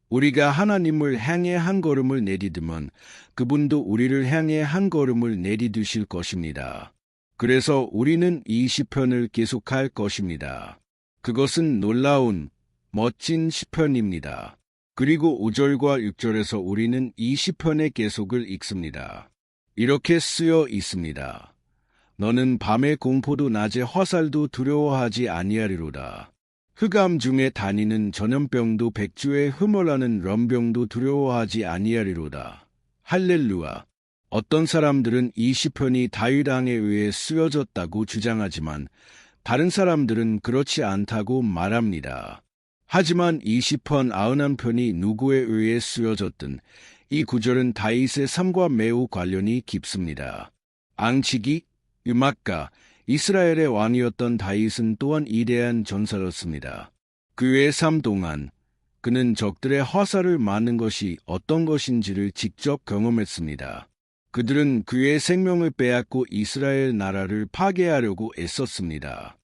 우리가 하나님을 향해 한 걸음을 내디디면 그분도 우리를 향해 한 걸음을 내디디실 것입니다. 그래서 우리는 이 시편을 계속할 것입니다. 그것은 놀라운, 멋진 시편입니다. 그리고 5절과 6절에서 우리는 이 시편의 계속을 읽습니다. 이렇게 쓰여 있습니다. 너는 밤의 공포도 낮의 화살도 두려워하지 아니하리로다. 흑암 중에 다니는 전염병도 백주에 흠얼하는 럼병도 두려워하지 아니하리로다. 할렐루야. 어떤 사람들은 이 시편이 다윗 왕에 의해 쓰여졌다고 주장하지만 다른 사람들은 그렇지 않다고 말합니다. 하지만 이 시편 91편이 누구에 의해 쓰여졌든 이 구절은 다윗의 삶과 매우 관련이 깊습니다. 앙치기, 음악가, 이스라엘의 왕이었던 다윗은 또한 위대한 전사였습니다. 그의 삶 동안 그는 적들의 화살을 맞는 것이 어떤 것인지를 직접 경험했습니다. 그들은 그의 생명을 빼앗고 이스라엘 나라를 파괴하려고 애썼습니다.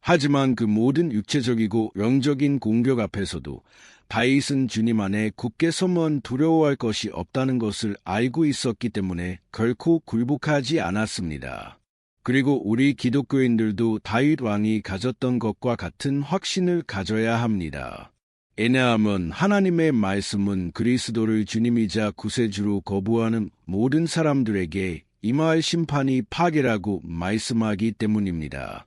하지만 그 모든 육체적이고 영적인 공격 앞에서도 다윗은 주님 안에 굳게 서면 두려워할 것이 없다는 것을 알고 있었기 때문에 결코 굴복하지 않았습니다. 그리고 우리 기독교인들도 다윗 왕이 가졌던 것과 같은 확신을 가져야 합니다. 왜냐하면 하나님의 말씀은 그리스도를 주님이자 구세주로 거부하는 모든 사람들에게 임할 심판이 파괴라고 말씀하기 때문입니다.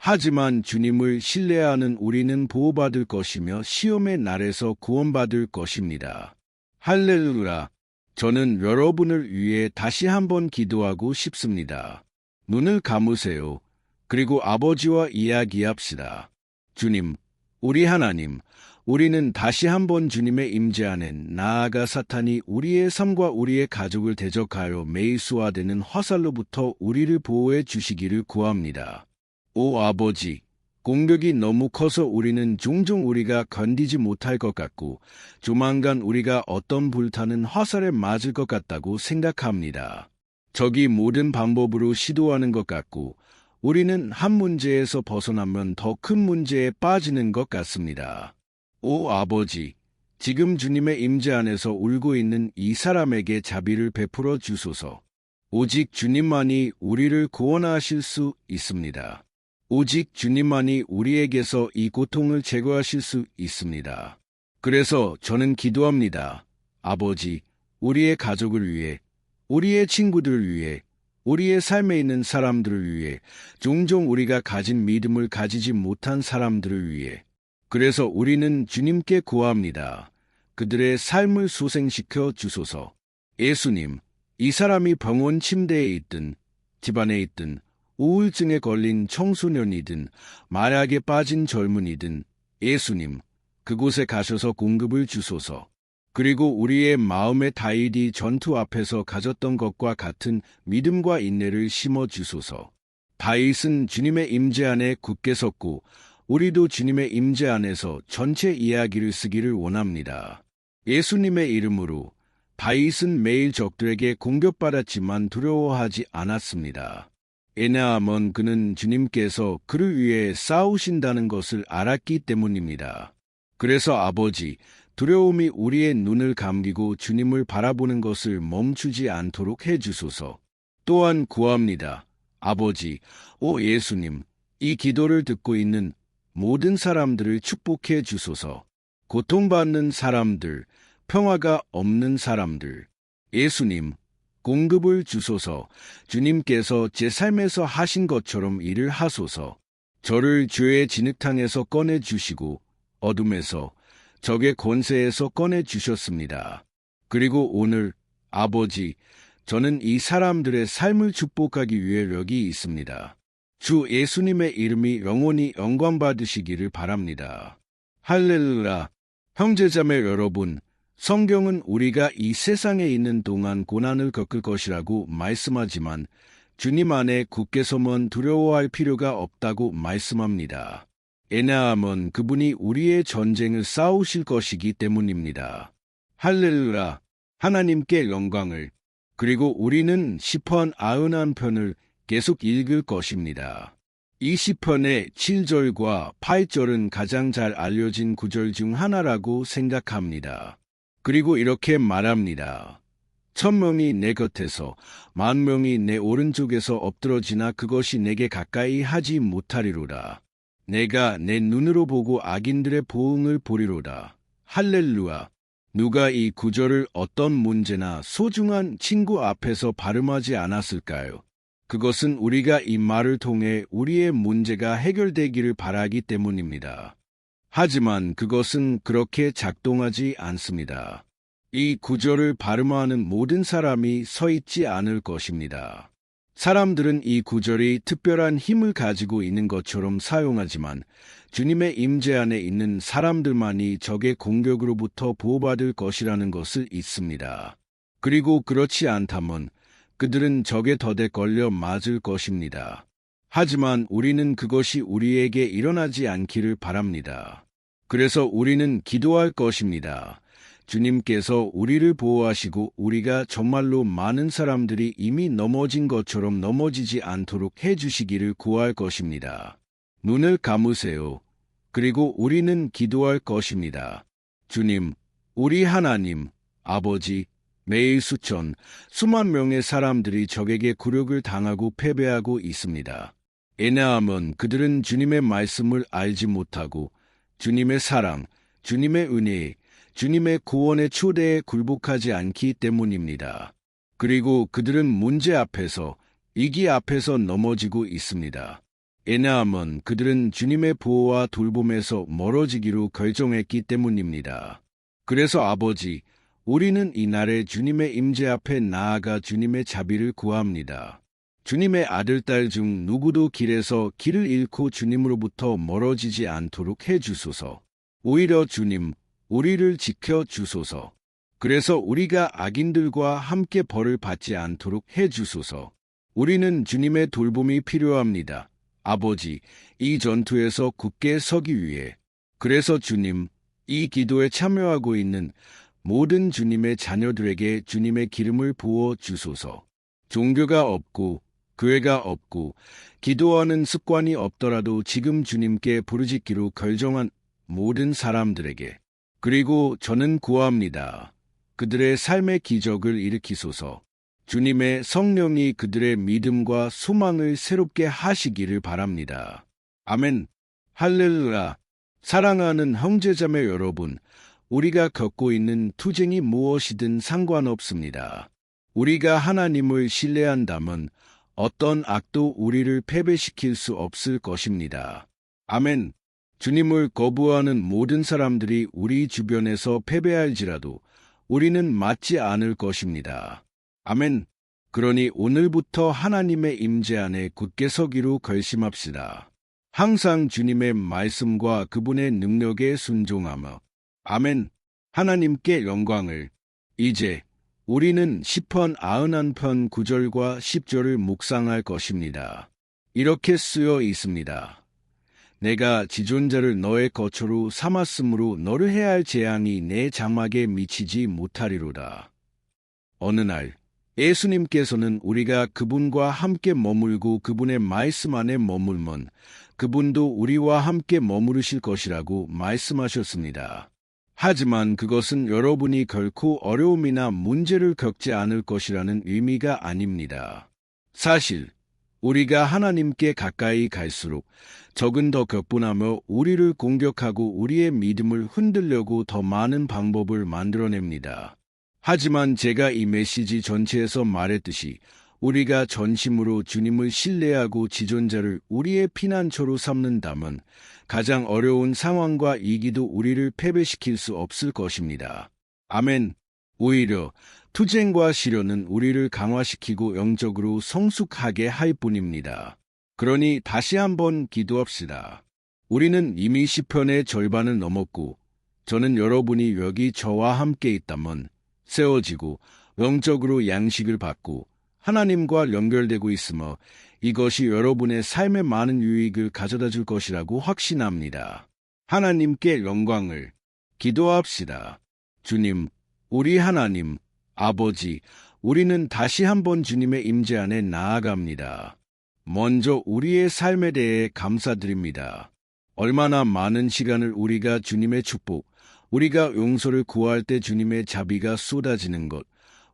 하지만 주님을 신뢰하는 우리는 보호받을 것이며 시험의 날에서 구원받을 것입니다. 할렐루야. 저는 여러분을 위해 다시 한번 기도하고 싶습니다. 눈을 감으세요. 그리고 아버지와 이야기합시다. 주님, 우리 하나님, 우리는 다시 한번 주님의 임재 안에 나아가 사탄이 우리의 삶과 우리의 가족을 대적하여 메이수화되는 화살로부터 우리를 보호해 주시기를 구합니다. 오 아버지, 공격이 너무 커서 우리는 종종 우리가 견디지 못할 것 같고 조만간 우리가 어떤 불타는 화살에 맞을 것 같다고 생각합니다. 적이 모든 방법으로 시도하는 것 같고 우리는 한 문제에서 벗어나면 더 큰 문제에 빠지는 것 같습니다. 오 아버지, 지금 주님의 임재 안에서 울고 있는 이 사람에게 자비를 베풀어 주소서. 오직 주님만이 우리를 구원하실 수 있습니다. 오직 주님만이 우리에게서 이 고통을 제거하실 수 있습니다. 그래서 저는 기도합니다. 아버지, 우리의 가족을 위해, 우리의 친구들을 위해, 우리의 삶에 있는 사람들을 위해, 종종 우리가 가진 믿음을 가지지 못한 사람들을 위해. 그래서 우리는 주님께 구합니다. 그들의 삶을 소생시켜 주소서. 예수님, 이 사람이 병원 침대에 있든, 집안에 있든, 우울증에 걸린 청소년이든 마약에 빠진 젊은이든 예수님, 그곳에 가셔서 공급을 주소서. 그리고 우리의 마음의 다윗이 전투 앞에서 가졌던 것과 같은 믿음과 인내를 심어 주소서. 다윗은 주님의 임재 안에 굳게 섰고 우리도 주님의 임재 안에서 전체 이야기를 쓰기를 원합니다. 예수님의 이름으로 다윗은 매일 적들에게 공격받았지만 두려워하지 않았습니다. 왜냐하면 그는 주님께서 그를 위해 싸우신다는 것을 알았기 때문입니다. 그래서 아버지, 두려움이 우리의 눈을 감기고 주님을 바라보는 것을 멈추지 않도록 해주소서. 또한 구합니다. 아버지, 오 예수님, 이 기도를 듣고 있는 모든 사람들을 축복해 주소서. 고통받는 사람들, 평화가 없는 사람들, 예수님, 공급을 주소서. 주님께서 제 삶에서 하신 것처럼 일을 하소서. 저를 죄의 진흙탕에서 꺼내주시고 어둠에서 적의 권세에서 꺼내주셨습니다. 그리고 오늘 아버지, 저는 이 사람들의 삶을 축복하기 위해 여기 있습니다. 주 예수님의 이름이 영원히 영광받으시기를 바랍니다. 할렐루야. 형제자매 여러분, 성경은 우리가 이 세상에 있는 동안 고난을 겪을 것이라고 말씀하지만 주님 안에 굳게 서면 두려워할 필요가 없다고 말씀합니다. 왜냐하면 그분이 우리의 전쟁을 싸우실 것이기 때문입니다. 할렐루야. 하나님께 영광을. 그리고 우리는 시편 91편을 계속 읽을 것입니다. 이 시편의 7절과 8절은 가장 잘 알려진 구절 중 하나라고 생각합니다. 그리고 이렇게 말합니다. 1000명이 내 곁에서 10,000명이 내 오른쪽에서 엎드러지나 그것이 내게 가까이 하지 못하리로다. 내가 내 눈으로 보고 악인들의 보응을 보리로다. 할렐루야. 누가 이 구절을 어떤 문제나 소중한 친구 앞에서 발음하지 않았을까요? 그것은 우리가 이 말을 통해 우리의 문제가 해결되기를 바라기 때문입니다. 하지만 그것은 그렇게 작동하지 않습니다. 이 구절을 발음하는 모든 사람이 서 있지 않을 것입니다. 사람들은 이 구절이 특별한 힘을 가지고 있는 것처럼 사용하지만 주님의 임재 안에 있는 사람들만이 적의 공격으로부터 보호받을 것이라는 것을 잊습니다. 그리고 그렇지 않다면 그들은 적의 덫에 걸려 맞을 것입니다. 하지만 우리는 그것이 우리에게 일어나지 않기를 바랍니다. 그래서 우리는 기도할 것입니다. 주님께서 우리를 보호하시고 우리가 정말로 많은 사람들이 이미 넘어진 것처럼 넘어지지 않도록 해주시기를 구할 것입니다. 눈을 감으세요. 그리고 우리는 기도할 것입니다. 주님, 우리 하나님, 아버지, 매일 수만 명의 사람들이 적에게 굴욕을 당하고 패배하고 있습니다. 왜냐하면 그들은 주님의 말씀을 알지 못하고 주님의 사랑, 주님의 은혜, 주님의 구원의 초대에 굴복하지 않기 때문입니다. 그리고 그들은 문제 앞에서, 위기 앞에서 넘어지고 있습니다. 왜냐하면 그들은 주님의 보호와 돌봄에서 멀어지기로 결정했기 때문입니다. 그래서 아버지, 우리는 이날에 주님의 임재 앞에 나아가 주님의 자비를 구합니다. 주님의 아들, 딸 중 누구도 길에서 길을 잃고 주님으로부터 멀어지지 않도록 해주소서. 오히려 주님, 우리를 지켜주소서. 그래서 우리가 악인들과 함께 벌을 받지 않도록 해주소서. 우리는 주님의 돌봄이 필요합니다. 아버지, 이 전투에서 굳게 서기 위해. 그래서 주님, 이 기도에 참여하고 있는 모든 주님의 자녀들에게 주님의 기름을 부어 주소서. 종교가 없고 교회가 없고 기도하는 습관이 없더라도 지금 주님께 부르짖기로 결정한 모든 사람들에게, 그리고 저는 구합니다. 그들의 삶의 기적을 일으키소서. 주님의 성령이 그들의 믿음과 소망을 새롭게 하시기를 바랍니다. 아멘. 할렐루야. 사랑하는 형제자매 여러분, 우리가 겪고 있는 투쟁이 무엇이든 상관없습니다. 우리가 하나님을 신뢰한다면 어떤 악도 우리를 패배시킬 수 없을 것입니다. 아멘. 주님을 거부하는 모든 사람들이 우리 주변에서 패배할지라도 우리는 맞지 않을 것입니다. 아멘. 그러니 오늘부터 하나님의 임재 안에 굳게 서기로 결심합시다. 항상 주님의 말씀과 그분의 능력에 순종하며. 아멘. 하나님께 영광을. 이제 우리는 시편 91편 9절과 10절을 묵상할 것입니다. 이렇게 쓰여 있습니다. 내가 지존자를 너의 거처로 삼았으므로 너를 해할 재앙이 내 장막에 미치지 못하리로다. 어느 날 예수님께서는 우리가 그분과 함께 머물고 그분의 말씀 안에 머물면 그분도 우리와 함께 머무르실 것이라고 말씀하셨습니다. 하지만 그것은 여러분이 결코 어려움이나 문제를 겪지 않을 것이라는 의미가 아닙니다. 사실 우리가 하나님께 가까이 갈수록 적은 더 격분하며 우리를 공격하고 우리의 믿음을 흔들려고 더 많은 방법을 만들어냅니다. 하지만 제가 이 메시지 전체에서 말했듯이 우리가 전심으로 주님을 신뢰하고 지존자를 우리의 피난처로 삼는다면 가장 어려운 상황과 위기도 우리를 패배시킬 수 없을 것입니다. 아멘. 오히려 투쟁과 시련은 우리를 강화시키고 영적으로 성숙하게 할 뿐입니다. 그러니 다시 한번 기도합시다. 우리는 이미 시편의 절반을 넘었고 저는 여러분이 여기 저와 함께 있다면 세워지고 영적으로 양식을 받고 하나님과 연결되고 있으며 이것이 여러분의 삶에 많은 유익을 가져다 줄 것이라고 확신합니다. 하나님께 영광을 기도합시다. 주님, 우리 하나님, 아버지, 우리는 다시 한번 주님의 임재 안에 나아갑니다. 먼저 우리의 삶에 대해 감사드립니다. 얼마나 많은 시간을 우리가 주님의 축복, 우리가 용서를 구할 때 주님의 자비가 쏟아지는 것,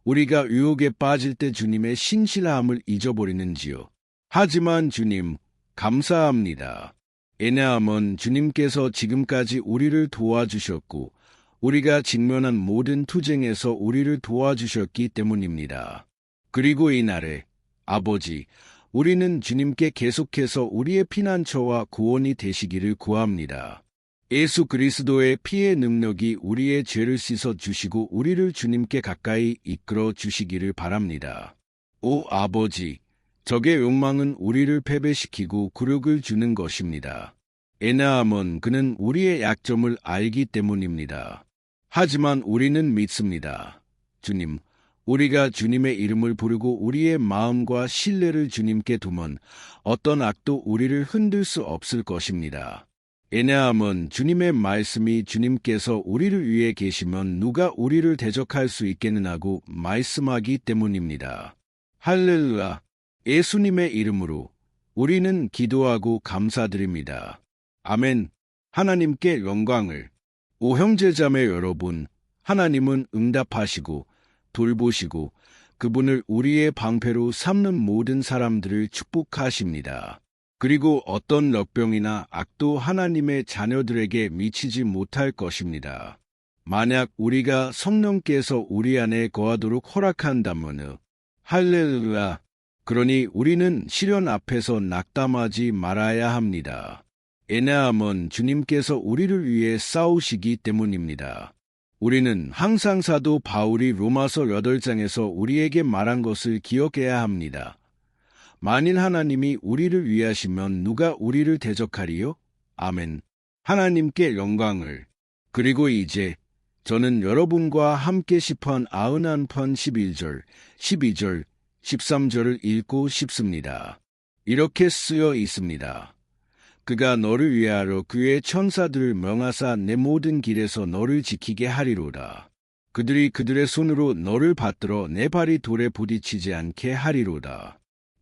우리가 유혹에 빠질 때 주님의 신실함을 잊어버리는지요. 하지만 주님, 감사합니다. 왜냐하면 주님께서 지금까지 우리를 도와주셨고 우리가 직면한 모든 투쟁에서 우리를 도와주셨기 때문입니다. 그리고 이날에 아버지, 우리는 주님께 계속해서 우리의 피난처와 구원이 되시기를 구합니다. 예수 그리스도의 피의 능력이 우리의 죄를 씻어 주시고 우리를 주님께 가까이 이끌어 주시기를 바랍니다. 오 아버지, 적의 욕망은 우리를 패배시키고 굴욕을 주는 것입니다. 왜냐하면 그는 우리의 약점을 알기 때문입니다. 하지만 우리는 믿습니다. 주님, 우리가 주님의 이름을 부르고 우리의 마음과 신뢰를 주님께 두면 어떤 악도 우리를 흔들 수 없을 것입니다. 왜냐하면 주님의 말씀이 주님께서 우리를 위해 계시면 누가 우리를 대적할 수 있겠느냐고 말씀하기 때문입니다. 할렐루야! 예수님의 이름으로 우리는 기도하고 감사드립니다. 아멘. 하나님께 영광을. 오 형제자매 여러분, 하나님은 응답하시고 돌보시고 그분을 우리의 방패로 삼는 모든 사람들을 축복하십니다. 그리고 어떤 역병이나 악도 하나님의 자녀들에게 미치지 못할 것입니다. 만약 우리가 성령께서 우리 안에 거하도록 허락한다면 할렐루야. 그러니 우리는 시련 앞에서 낙담하지 말아야 합니다. 왜냐하면 주님께서 우리를 위해 싸우시기 때문입니다. 우리는 항상 사도 바울이 로마서 8장에서 우리에게 말한 것을 기억해야 합니다. 만일 하나님이 우리를 위하시면 누가 우리를 대적하리요? 아멘. 하나님께 영광을. 그리고 이제 저는 여러분과 함께 시편 91편 11절, 12절, 13절을 읽고 싶습니다. 이렇게 쓰여 있습니다. 그가 너를 위하여 그의 천사들을 명하사 내 모든 길에서 너를 지키게 하리로다. 그들이 그들의 손으로 너를 받들어 내 발이 돌에 부딪히지 않게 하리로다.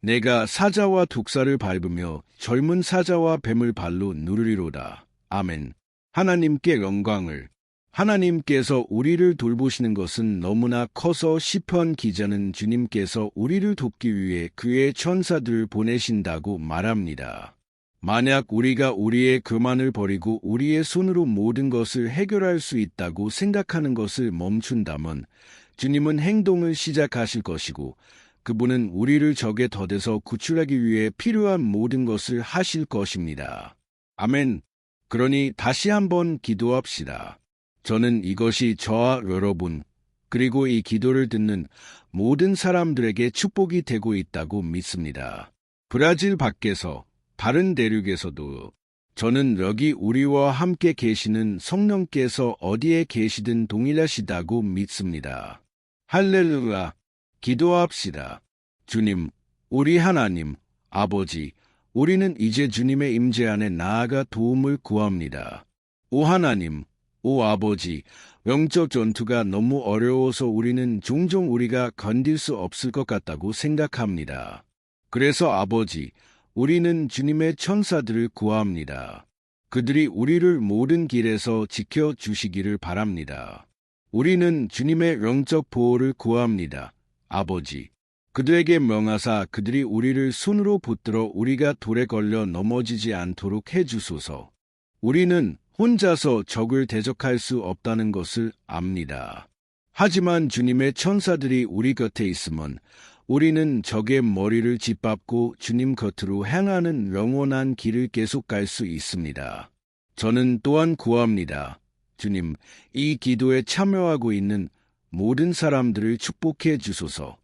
내가 사자와 독사를 밟으며 젊은 사자와 뱀을 발로 누르리로다. 아멘. 하나님께 영광을. 하나님께서 우리를 돌보시는 것은 너무나 커서 시편 기자는 주님께서 우리를 돕기 위해 그의 천사들을 보내신다고 말합니다. 만약 우리가 우리의 교만을 버리고 우리의 손으로 모든 것을 해결할 수 있다고 생각하는 것을 멈춘다면 주님은 행동을 시작하실 것이고 그분은 우리를 적에 덧대서 구출하기 위해 필요한 모든 것을 하실 것입니다. 아멘. 그러니 다시 한번 기도합시다. 저는 이것이 저와 여러분, 그리고 이 기도를 듣는 모든 사람들에게 축복이 되고 있다고 믿습니다. 브라질 밖에서, 다른 대륙에서도 저는 여기 우리와 함께 계시는 성령께서 어디에 계시든 동일하시다고 믿습니다. 할렐루야! 기도합시다. 주님, 우리 하나님, 아버지, 우리는 이제 주님의 임재 안에 나아가 도움을 구합니다. 오 하나님, 오 아버지, 영적 전투가 너무 어려워서 우리는 종종 우리가 견딜 수 없을 것 같다고 생각합니다. 그래서 아버지, 우리는 주님의 천사들을 구합니다. 그들이 우리를 모든 길에서 지켜주시기를 바랍니다. 우리는 주님의 영적 보호를 구합니다. 아버지, 그들에게 명하사 그들이 우리를 손으로 붙들어 우리가 돌에 걸려 넘어지지 않도록 해주소서. 우리는 혼자서 적을 대적할 수 없다는 것을 압니다. 하지만 주님의 천사들이 우리 곁에 있으면 우리는 적의 머리를 짓밟고 주님 곁으로 향하는 영원한 길을 계속 갈 수 있습니다. 저는 또한 구합니다. 주님, 이 기도에 참여하고 있는 모든 사람들을 축복해 주소서.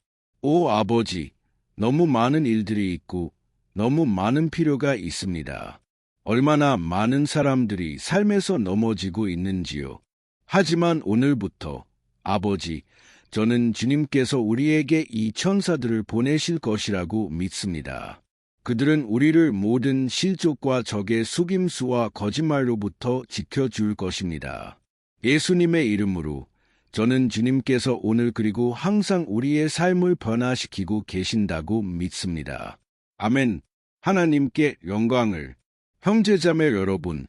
오 아버지, 너무 많은 일들이 있고 너무 많은 필요가 있습니다. 얼마나 많은 사람들이 삶에서 넘어지고 있는지요. 하지만 오늘부터 아버지, 저는 주님께서 우리에게 이 천사들을 보내실 것이라고 믿습니다. 그들은 우리를 모든 실족과 적의 속임수와 거짓말로부터 지켜줄 것입니다. 예수님의 이름으로 저는 주님께서 오늘 그리고 항상 우리의 삶을 변화시키고 계신다고 믿습니다. 아멘. 하나님께 영광을. 형제자매 여러분,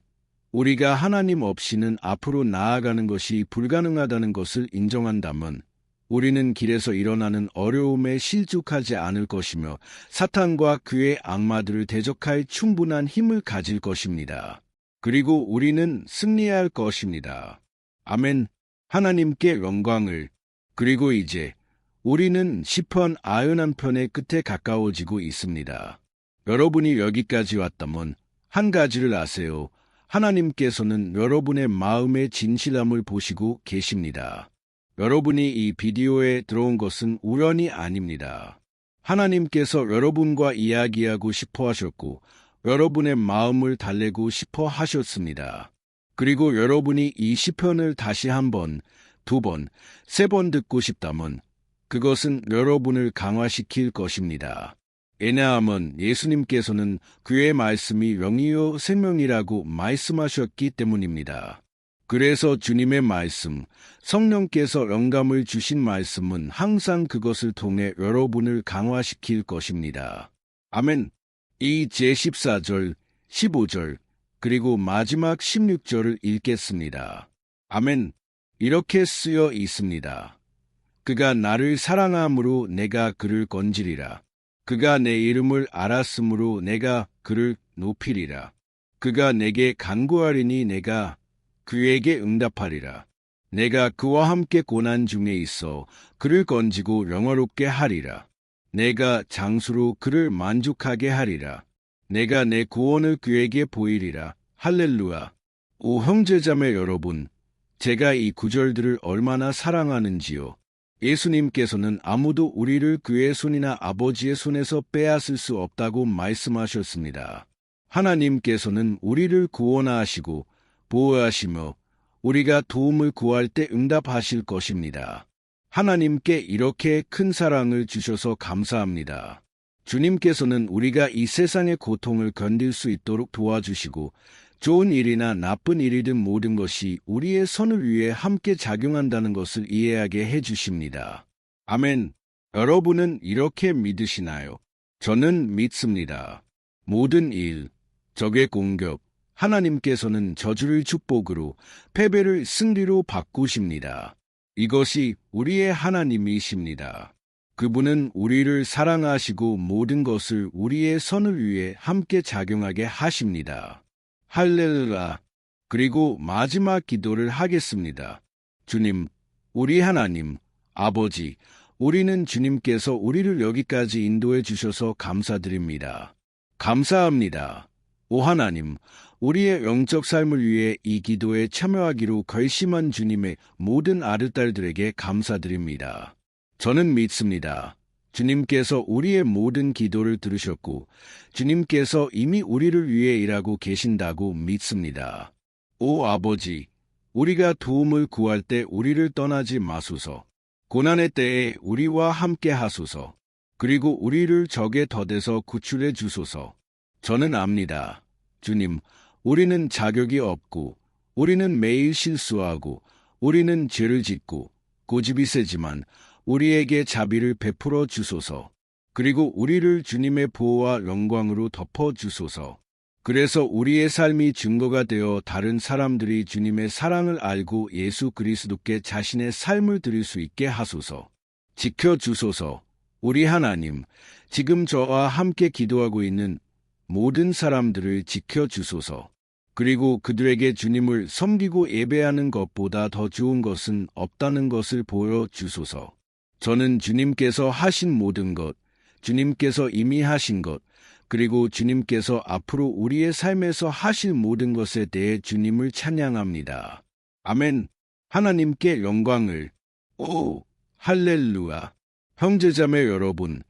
우리가 하나님 없이는 앞으로 나아가는 것이 불가능하다는 것을 인정한다면 우리는 길에서 일어나는 어려움에 실족하지 않을 것이며 사탄과 그의 악마들을 대적할 충분한 힘을 가질 것입니다. 그리고 우리는 승리할 것입니다. 아멘. 하나님께 영광을. 그리고 이제 우리는 시편 91편의 끝에 가까워지고 있습니다. 여러분이 여기까지 왔다면 한 가지를 아세요. 하나님께서는 여러분의 마음의 진실함을 보시고 계십니다. 여러분이 이 비디오에 들어온 것은 우연이 아닙니다. 하나님께서 여러분과 이야기하고 싶어 하셨고 여러분의 마음을 달래고 싶어 하셨습니다. 그리고 여러분이 이 시편을 다시 한 번, 두 번, 세 번 듣고 싶다면 그것은 여러분을 강화시킬 것입니다. 왜냐하면 예수님께서는 그의 말씀이 영이요 생명이라고 말씀하셨기 때문입니다. 그래서 주님의 말씀, 성령께서 영감을 주신 말씀은 항상 그것을 통해 여러분을 강화시킬 것입니다. 아멘. 이 제14절, 15절, 그리고 마지막 16절을 읽겠습니다. 아멘. 이렇게 쓰여 있습니다. 그가 나를 사랑함으로 내가 그를 건지리라. 그가 내 이름을 알았으므로 내가 그를 높이리라. 그가 내게 간구하리니 내가 그에게 응답하리라. 내가 그와 함께 고난 중에 있어 그를 건지고 영화롭게 하리라. 내가 장수로 그를 만족하게 하리라. 내가 내 구원을 그에게 보이리라. 할렐루야. 오 형제자매 여러분, 제가 이 구절들을 얼마나 사랑하는지요. 예수님께서는 아무도 우리를 그의 손이나 아버지의 손에서 빼앗을 수 없다고 말씀하셨습니다. 하나님께서는 우리를 구원하시고 보호하시며 우리가 도움을 구할 때 응답하실 것입니다. 하나님께 이렇게 큰 사랑을 주셔서 감사합니다. 주님께서는 우리가 이 세상의 고통을 견딜 수 있도록 도와주시고 좋은 일이나 나쁜 일이든 모든 것이 우리의 선을 위해 함께 작용한다는 것을 이해하게 해주십니다. 아멘. 여러분은 이렇게 믿으시나요? 저는 믿습니다. 모든 일, 적의 공격, 하나님께서는 저주를 축복으로, 패배를 승리로 바꾸십니다. 이것이 우리의 하나님이십니다. 그분은 우리를 사랑하시고 모든 것을 우리의 선을 위해 함께 작용하게 하십니다. 할렐루야. 그리고 마지막 기도를 하겠습니다. 주님, 우리 하나님, 아버지, 우리는 주님께서 우리를 여기까지 인도해 주셔서 감사드립니다. 감사합니다. 오 하나님, 우리의 영적 삶을 위해 이 기도에 참여하기로 결심한 주님의 모든 아들딸들에게 감사드립니다. 저는 믿습니다. 주님께서 우리의 모든 기도를 들으셨고 주님께서 이미 우리를 위해 일하고 계신다고 믿습니다. 오 아버지, 우리가 도움을 구할 때 우리를 떠나지 마소서. 고난의 때에 우리와 함께 하소서. 그리고 우리를 적의 덫에서 구출해 주소서. 저는 압니다. 주님, 우리는 자격이 없고, 우리는 매일 실수하고, 우리는 죄를 짓고, 고집이 세지만, 우리에게 자비를 베풀어 주소서. 그리고 우리를 주님의 보호와 영광으로 덮어 주소서. 그래서 우리의 삶이 증거가 되어 다른 사람들이 주님의 사랑을 알고 예수 그리스도께 자신의 삶을 드릴 수 있게 하소서. 지켜주소서. 우리 하나님, 지금 저와 함께 기도하고 있는 모든 사람들을 지켜주소서. 그리고 그들에게 주님을 섬기고 예배하는 것보다 더 좋은 것은 없다는 것을 보여주소서. 저는 주님께서 하신 모든 것, 주님께서 이미 하신 것, 그리고 주님께서 앞으로 우리의 삶에서 하실 모든 것에 대해 주님을 찬양합니다. 아멘. 하나님께 영광을. 오, 할렐루야. 형제자매 여러분,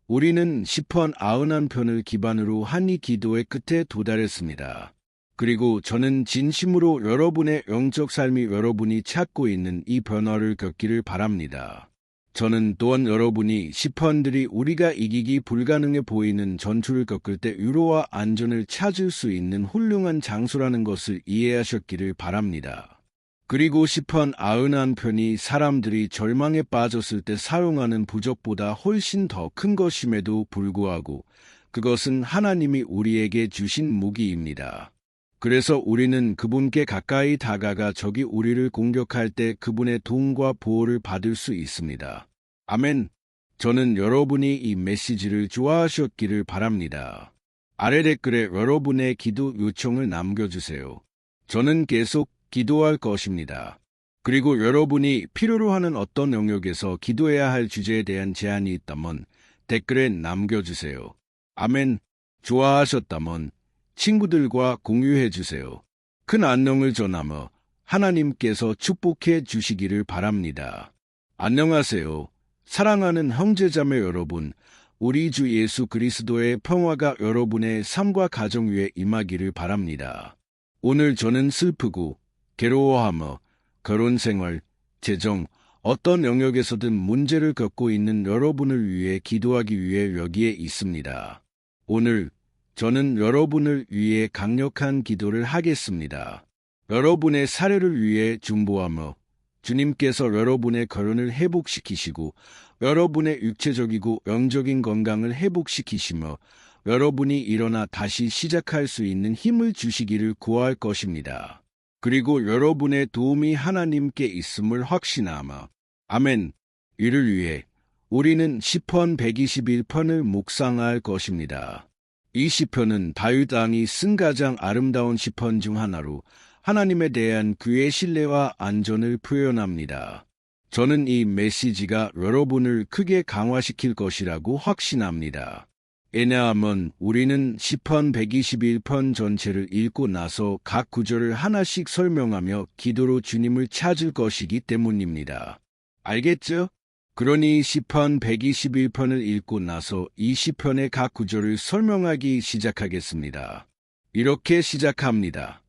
우리는 시편 91편을 기반으로 한 이 기도의 끝에 도달했습니다. 그리고 저는 진심으로 여러분의 영적 삶이 여러분이 찾고 있는 이 변화를 겪기를 바랍니다. 저는 또한 여러분이 시편들이 우리가 이기기 불가능해 보이는 전투를 겪을 때 위로와 안전을 찾을 수 있는 훌륭한 장소라는 것을 이해하셨기를 바랍니다. 그리고 시편 91편이 사람들이 절망에 빠졌을 때 사용하는 부적보다 훨씬 더 큰 것임에도 불구하고 그것은 하나님이 우리에게 주신 무기입니다. 그래서 우리는 그분께 가까이 다가가 적이 우리를 공격할 때 그분의 도움과 보호를 받을 수 있습니다. 아멘. 저는 여러분이 이 메시지를 좋아하셨기를 바랍니다. 아래 댓글에 여러분의 기도 요청을 남겨주세요. 저는 계속 기도할 것입니다. 그리고 여러분이 필요로 하는 어떤 영역에서 기도해야 할 주제에 대한 제안이 있다면 댓글에 남겨주세요. 아멘. 좋아하셨다면 친구들과 공유해 주세요. 큰 안녕을 전하며 하나님께서 축복해 주시기를 바랍니다. 안녕하세요. 사랑하는 형제자매 여러분, 우리 주 예수 그리스도의 평화가 여러분의 삶과 가정 위에 임하기를 바랍니다. 오늘 저는 슬프고 괴로워하며 결혼생활, 재정, 어떤 영역에서든 문제를 겪고 있는 여러분을 위해 기도하기 위해 여기에 있습니다. 오늘 저는 여러분을 위해 강력한 기도를 하겠습니다. 여러분의 사례를 위해 중보하며 주님께서 여러분의 결혼을 회복시키시고 여러분의 육체적이고 영적인 건강을 회복시키시며 여러분이 일어나 다시 시작할 수 있는 힘을 주시기를 구할 것입니다. 그리고 여러분의 도움이 하나님께 있음을 확신하며 아멘. 이를 위해 우리는 시편 121편을 묵상할 것입니다. 이 시편은 다윗 왕이 쓴 가장 아름다운 시편 중 하나로 하나님에 대한 그의 신뢰와 안전을 표현합니다. 저는 이 메시지가 여러분을 크게 강화시킬 것이라고 확신합니다. 왜냐하면 우리는 시편 121편 전체를 읽고 나서 각 구절을 하나씩 설명하며 기도로 주님을 찾을 것이기 때문입니다. 알겠죠? 그러니 시편 121편을 읽고 나서 이 시편의 각 구절을 설명하기 시작하겠습니다. 이렇게 시작합니다.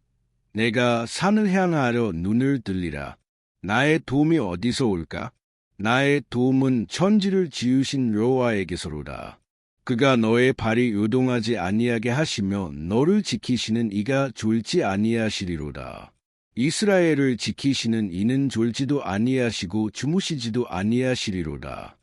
내가 산을 향하여 눈을 들리라. 나의 도움이 어디서 올까? 나의 도움은 천지를 지으신 여호와에게서로다. 그가 너의 발이 요동하지 아니하게 하시며 너를 지키시는 이가 졸지 아니하시리로다. 이스라엘을 지키시는 이는 졸지도 아니하시고 주무시지도 아니하시리로다.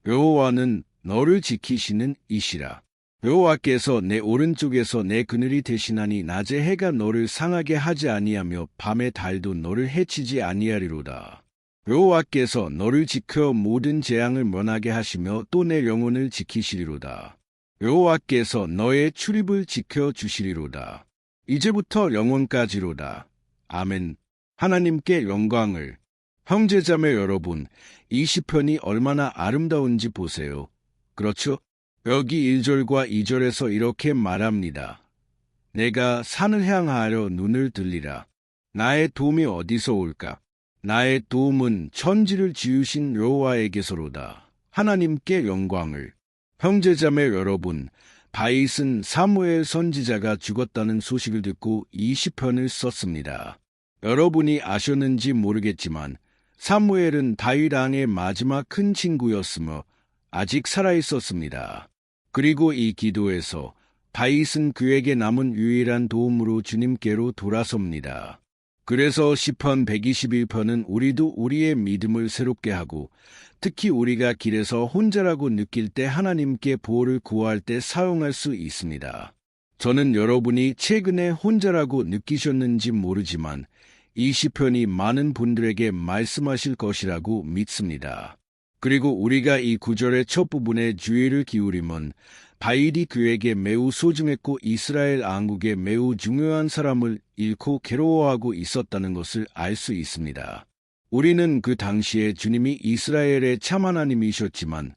여호와는 너를 지키시는 이시라. 여호와께서 내 오른쪽에서 내 그늘이 되시나니 낮에 해가 너를 상하게 하지 아니하며 밤에 달도 너를 해치지 아니하리로다. 여호와께서 너를 지켜 모든 재앙을 면하게 하시며 또 내 영혼을 지키시리로다. 여호와께서 너의 출입을 지켜 주시리로다. 이제부터 영원까지로다. 아멘. 하나님께 영광을. 형제자매 여러분, 이 시편이 얼마나 아름다운지 보세요. 그렇죠? 여기 1절과 2절에서 이렇게 말합니다. 내가 산을 향하여 눈을 들리라. 나의 도움이 어디서 올까? 나의 도움은 천지를 지으신 여호와에게서로다. 하나님께 영광을. 형제자매 여러분, 다윗은 사무엘 선지자가 죽었다는 소식을 듣고 이 시편을 썼습니다. 여러분이 아셨는지 모르겠지만 사무엘은 다윗 왕의 마지막 큰 친구였으며 아직 살아있었습니다. 그리고 이 기도에서 다윗은 그에게 남은 유일한 도움으로 주님께로 돌아섭니다. 그래서 시편 121편은 우리도 우리의 믿음을 새롭게 하고 특히 우리가 길에서 혼자라고 느낄 때 하나님께 보호를 구할 때 사용할 수 있습니다. 저는 여러분이 최근에 혼자라고 느끼셨는지 모르지만 이 시편이 많은 분들에게 말씀하실 것이라고 믿습니다. 그리고 우리가 이 구절의 첫 부분에 주의를 기울이면 다윗이 그에게 매우 소중했고 이스라엘 왕국에 매우 중요한 사람을 잃고 괴로워하고 있었다는 것을 알 수 있습니다. 우리는 그 당시에 주님이 이스라엘의 참 하나님이셨지만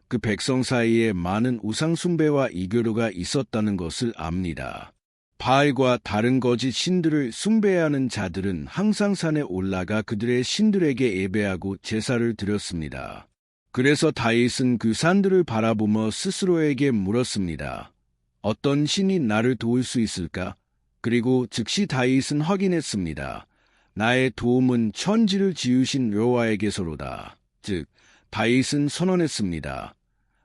그 백성 사이에 많은 우상 숭배와 이교류가 있었다는 것을 압니다. 바알과 다른 거짓 신들을 숭배하는 자들은 항상 산에 올라가 그들의 신들에게 예배하고 제사를 드렸습니다. 그래서 다윗은 그 산들을 바라보며 스스로에게 물었습니다. 어떤 신이 나를 도울 수 있을까? 그리고 즉시 다윗은 확인했습니다. 나의 도움은 천지를 지으신 여호와에게서로다. 즉, 다윗은 선언했습니다.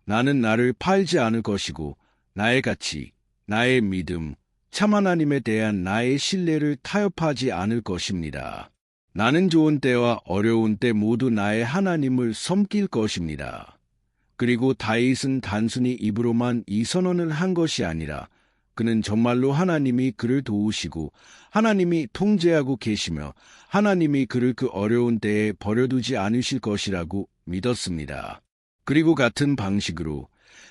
나는 나를 팔지 않을 것이고 나의 가치, 나의 믿음, 참 하나님에 대한 나의 신뢰를 타협하지 않을 것입니다. 나는 좋은 때와 어려운 때 모두 나의 하나님을 섬길 것입니다. 그리고 다윗은 단순히 입으로만 이 선언을 한 것이 아니라 그는 정말로 하나님이 그를 도우시고 하나님이 통제하고 계시며 하나님이 그를 그 어려운 때에 버려두지 않으실 것이라고 믿었습니다. 그리고 같은 방식으로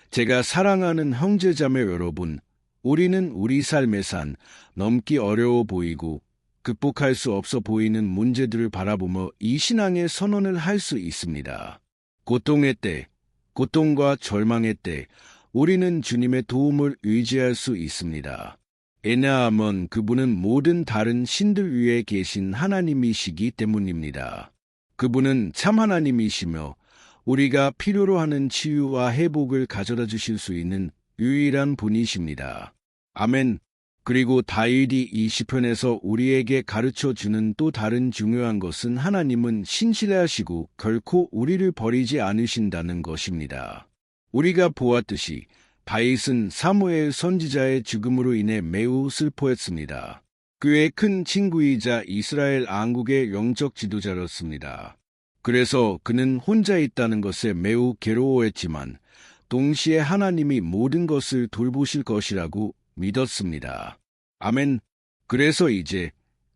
제가 사랑하는 형제자매 여러분, 우리는 우리 삶의 산, 넘기 어려워 보이고 극복할 수 없어 보이는 문제들을 바라보며 이 신앙의 선언을 할 수 있습니다. 고통의 때, 고통과 절망의 때, 우리는 주님의 도움을 의지할 수 있습니다. 왜냐하면 그분은 모든 다른 신들 위에 계신 하나님이시기 때문입니다. 그분은 참 하나님이시며 우리가 필요로 하는 치유와 회복을 가져다 주실 수 있는 유일한 분이십니다. 아멘. 그리고 다윗이 이 시편에서 우리에게 가르쳐주는 또 다른 중요한 것은 하나님은 신실하시고 결코 우리를 버리지 않으신다는 것입니다. 우리가 보았듯이 다윗은 사무엘 선지자의 죽음으로 인해 매우 슬퍼했습니다. 그의 큰 친구이자 이스라엘 왕국의 영적 지도자였습니다. 그래서 그는 혼자 있다는 것에 매우 괴로워했지만 동시에 하나님이 모든 것을 돌보실 것이라고 믿었습니다. 아멘. 그래서 이제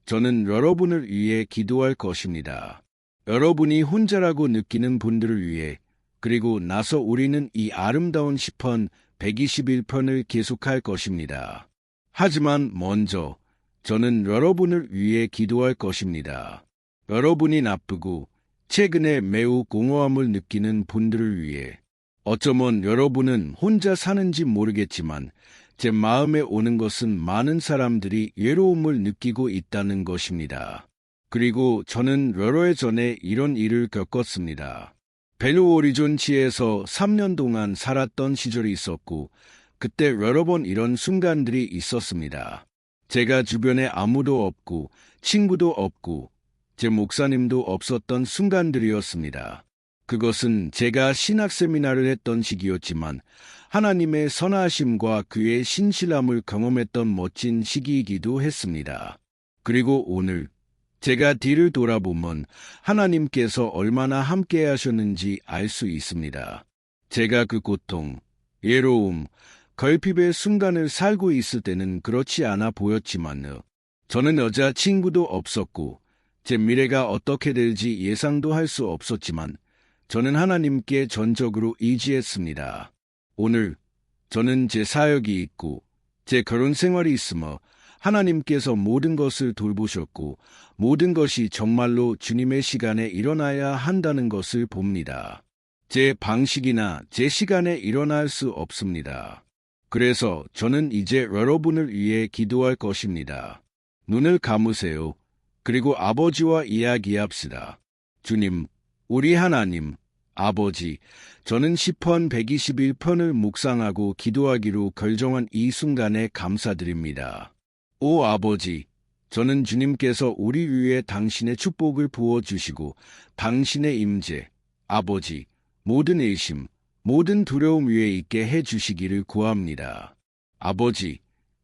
저는 여러분을 위해 기도할 것입니다. 여러분이 혼자라고 느끼는 분들을 위해 그리고 나서 우리는 이 아름다운 시편 121편을 계속할 것입니다. 하지만 먼저 저는 여러분을 위해 기도할 것입니다. 여러분이 나쁘고 최근에 매우 공허함을 느끼는 분들을 위해 어쩌면 여러분은 혼자 사는지 모르겠지만 제 마음에 오는 것은 많은 사람들이 외로움을 느끼고 있다는 것입니다. 그리고 저는 여러 해 전에 이런 일을 겪었습니다. 벨로 오리존치에서 3년 동안 살았던 시절이 있었고 그때 여러 번 이런 순간들이 있었습니다. 제가 주변에 아무도 없고 친구도 없고 제 목사님도 없었던 순간들이었습니다. 그것은 제가 신학 세미나를 했던 시기였지만 하나님의 선하심과 그의 신실함을 경험했던 멋진 시기이기도 했습니다. 그리고 오늘 제가 뒤를 돌아보면 하나님께서 얼마나 함께 하셨는지 알 수 있습니다. 제가 그 고통, 외로움, 결핍의 순간을 살고 있을 때는 그렇지 않아 보였지만 저는 여자친구도 없었고 제 미래가 어떻게 될지 예상도 할 수 없었지만 저는 하나님께 전적으로 의지했습니다. 오늘 저는 제 사역이 있고 제 결혼 생활이 있으며 하나님께서 모든 것을 돌보셨고 모든 것이 정말로 주님의 시간에 일어나야 한다는 것을 봅니다. 제 방식이나 제 시간에 일어날 수 없습니다. 그래서 저는 이제 여러분을 위해 기도할 것입니다. 눈을 감으세요. 그리고 아버지와 이야기합시다. 주님, 우리 하나님, 아버지, 저는 시편 121편을 묵상하고 기도하기로 결정한 이 순간에 감사드립니다. 오 아버지, 저는 주님께서 우리 위에 당신의 축복을 부어주시고 당신의 임재, 아버지, 모든 의심, 모든 두려움 위에 있게 해주시기를 구합니다. 아버지,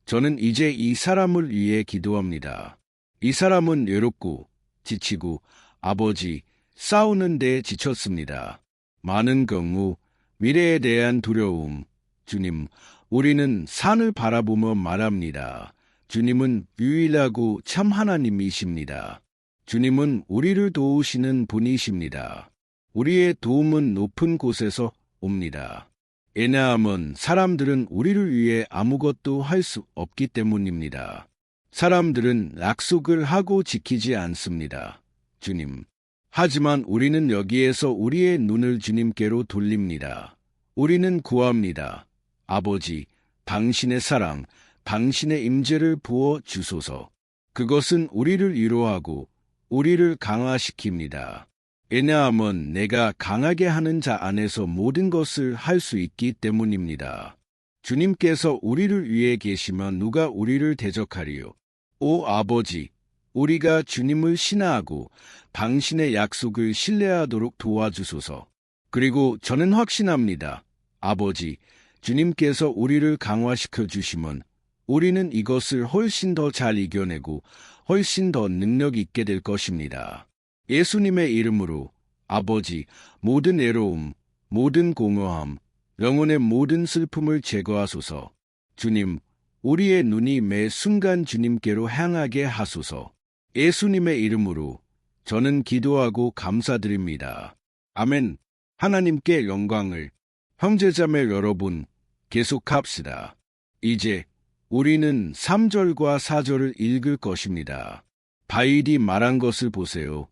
저는 이제 이 사람을 위해 기도합니다. 이 사람은 외롭고 지치고 아버지, 싸우는데 지쳤습니다. 많은 경우 미래에 대한 두려움. 주님, 우리는 산을 바라보며 말합니다. 주님은 유일하고 참 하나님이십니다. 주님은 우리를 도우시는 분이십니다. 우리의 도움은 높은 곳에서 옵니다. 왜냐하면 사람들은 우리를 위해 아무것도 할 수 없기 때문입니다. 사람들은 약속을 하고 지키지 않습니다. 주님. 하지만 우리는 여기에서 우리의 눈을 주님께로 돌립니다. 우리는 구합니다. 아버지, 당신의 사랑, 당신의 임재를 부어 주소서. 그것은 우리를 위로하고 우리를 강화시킵니다. 왜냐하면 내가 강하게 하는 자 안에서 모든 것을 할 수 있기 때문입니다. 주님께서 우리를 위해 계시면 누가 우리를 대적하리요? 오 아버지, 우리가 주님을 신뢰하고 당신의 약속을 신뢰하도록 도와주소서. 그리고 저는 확신합니다. 아버지, 주님께서 우리를 강화시켜 주시면 우리는 이것을 훨씬 더 잘 이겨내고 훨씬 더 능력 있게 될 것입니다. 예수님의 이름으로 아버지, 모든 외로움, 모든 공허함, 영혼의 모든 슬픔을 제거하소서. 주님, 우리의 눈이 매 순간 주님께로 향하게 하소서. 예수님의 이름으로 저는 기도하고 감사드립니다. 아멘. 하나님께 영광을. 형제자매 여러분, 계속합시다. 이제 우리는 3절과 4절을 읽을 것입니다. 다윗이 말한 것을 보세요.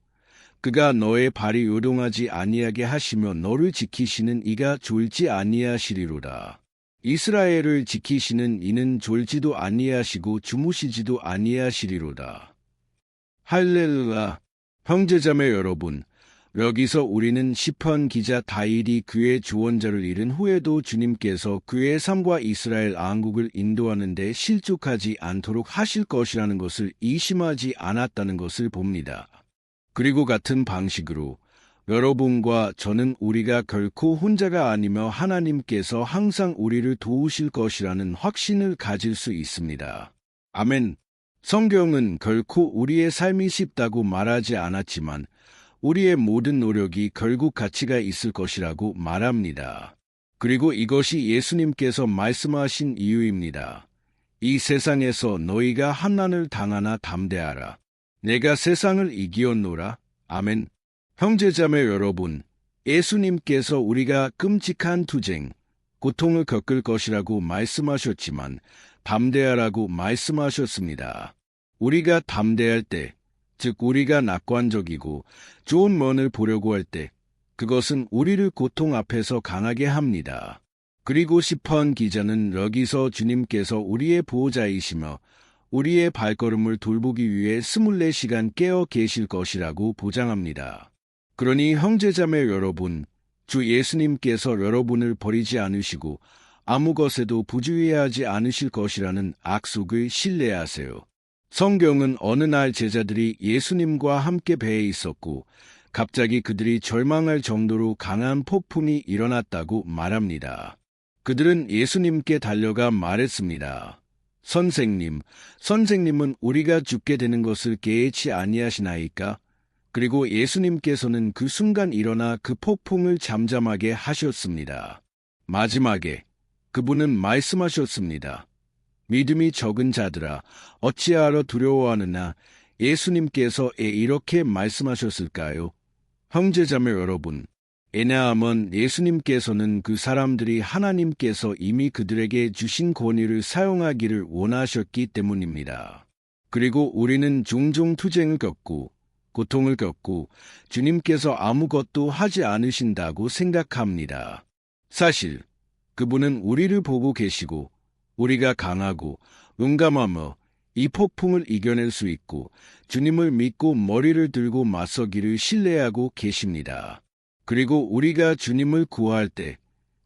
그가 너의 발이 요동하지 아니하게 하시며 너를 지키시는 이가 졸지 아니하시리로다. 이스라엘을 지키시는 이는 졸지도 아니하시고 주무시지도 아니하시리로다. 할렐루야. 형제자매 여러분, 여기서 우리는 시편 기자 다윗이 그의 주원자를 잃은 후에도 주님께서 그의 삶과 이스라엘 왕국을 인도하는 데 실족하지 않도록 하실 것이라는 것을 의심하지 않았다는 것을 봅니다. 그리고 같은 방식으로 여러분과 저는 우리가 결코 혼자가 아니며 하나님께서 항상 우리를 도우실 것이라는 확신을 가질 수 있습니다. 아멘. 성경은 결코 우리의 삶이 쉽다고 말하지 않았지만 우리의 모든 노력이 결국 가치가 있을 것이라고 말합니다. 그리고 이것이 예수님께서 말씀하신 이유입니다. 이 세상에서 너희가 환난을 당하나 담대하라. 내가 세상을 이기었노라. 아멘. 형제자매 여러분, 예수님께서 우리가 끔찍한 투쟁, 고통을 겪을 것이라고 말씀하셨지만 담대하라고 말씀하셨습니다. 우리가 담대할 때, 즉 우리가 낙관적이고 좋은 면을 보려고 할 때, 그것은 우리를 고통 앞에서 강하게 합니다. 그리고 시편 기자는 여기서 주님께서 우리의 보호자이시며 우리의 발걸음을 돌보기 위해 24시간 깨어 계실 것이라고 보장합니다. 그러니 형제자매 여러분, 주 예수님께서 여러분을 버리지 않으시고 아무 것에도 부주의하지 않으실 것이라는 약속을 신뢰하세요. 성경은 어느 날 제자들이 예수님과 함께 배에 있었고 갑자기 그들이 절망할 정도로 강한 폭풍이 일어났다고 말합니다. 그들은 예수님께 달려가 말했습니다. 선생님은 우리가 죽게 되는 것을 계획치 아니하시나이까? 그리고 예수님께서는 그 순간 일어나 그 폭풍을 잠잠하게 하셨습니다. 마지막에 그분은 말씀하셨습니다. 믿음이 적은 자들아, 어찌하러 두려워하느냐? 예수님께서 왜 이렇게 말씀하셨을까요? 형제자매 여러분, 왜냐하면 예수님께서는 그 사람들이 하나님께서 이미 그들에게 주신 권위를 사용하기를 원하셨기 때문입니다. 그리고 우리는 종종 투쟁을 겪고 고통을 겪고 주님께서 아무것도 하지 않으신다고 생각합니다. 사실 그분은 우리를 보고 계시고 우리가 강하고 용감하며 이 폭풍을 이겨낼 수 있고 주님을 믿고 머리를 들고 맞서기를 신뢰하고 계십니다. 그리고 우리가 주님을 구할 때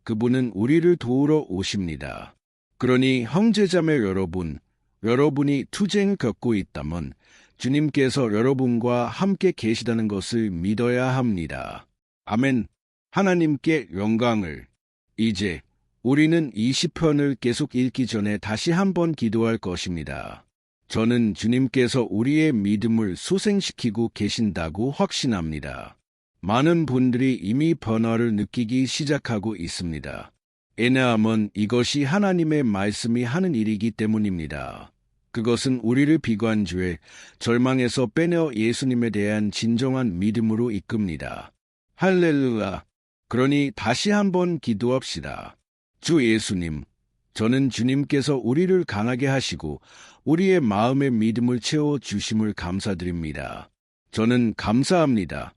그분은 우리를 도우러 오십니다. 그러니 형제자매 여러분, 여러분이 투쟁을 겪고 있다면 주님께서 여러분과 함께 계시다는 것을 믿어야 합니다. 아멘. 하나님께 영광을. 이제 우리는 이 시편을 계속 읽기 전에 다시 한번 기도할 것입니다. 저는 주님께서 우리의 믿음을 소생시키고 계신다고 확신합니다. 많은 분들이 이미 변화를 느끼기 시작하고 있습니다. 왜냐하면 이것이 하나님의 말씀이 하는 일이기 때문입니다. 그것은 우리를 비관주의 절망에서 빼내어 예수님에 대한 진정한 믿음으로 이끕니다. 할렐루야! 그러니 다시 한번 기도합시다. 주 예수님, 저는 주님께서 우리를 강하게 하시고 우리의 마음의 믿음을 채워 주심을 감사드립니다. 저는 감사합니다.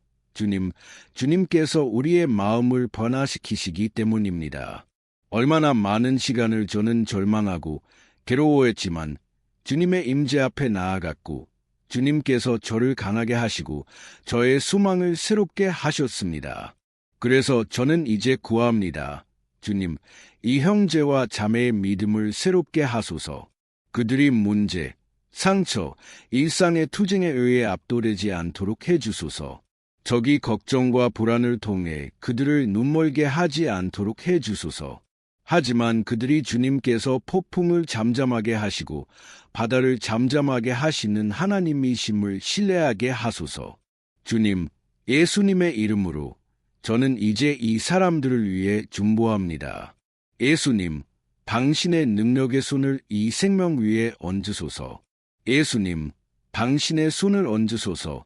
주님께서 우리의 마음을 변화시키시기 때문입니다. 얼마나 많은 시간을 저는 절망하고 괴로워했지만 주님의 임재 앞에 나아갔고 주님께서 저를 강하게 하시고 저의 소망을 새롭게 하셨습니다. 그래서 저는 이제 구합니다. 주님, 이 형제와 자매의 믿음을 새롭게 하소서. 그들이 문제, 상처, 일상의 투쟁에 의해 압도되지 않도록 해주소서. 적이 걱정과 불안을 통해 그들을 눈멀게 하지 않도록 해주소서. 하지만 그들이 주님께서 폭풍을 잠잠하게 하시고 바다를 잠잠하게 하시는 하나님이심을 신뢰하게 하소서. 주님, 예수님의 이름으로 저는 이제 이 사람들을 위해 중보합니다. 예수님, 당신의 능력의 손을 이 생명 위에 얹으소서. 예수님, 당신의 손을 얹으소서.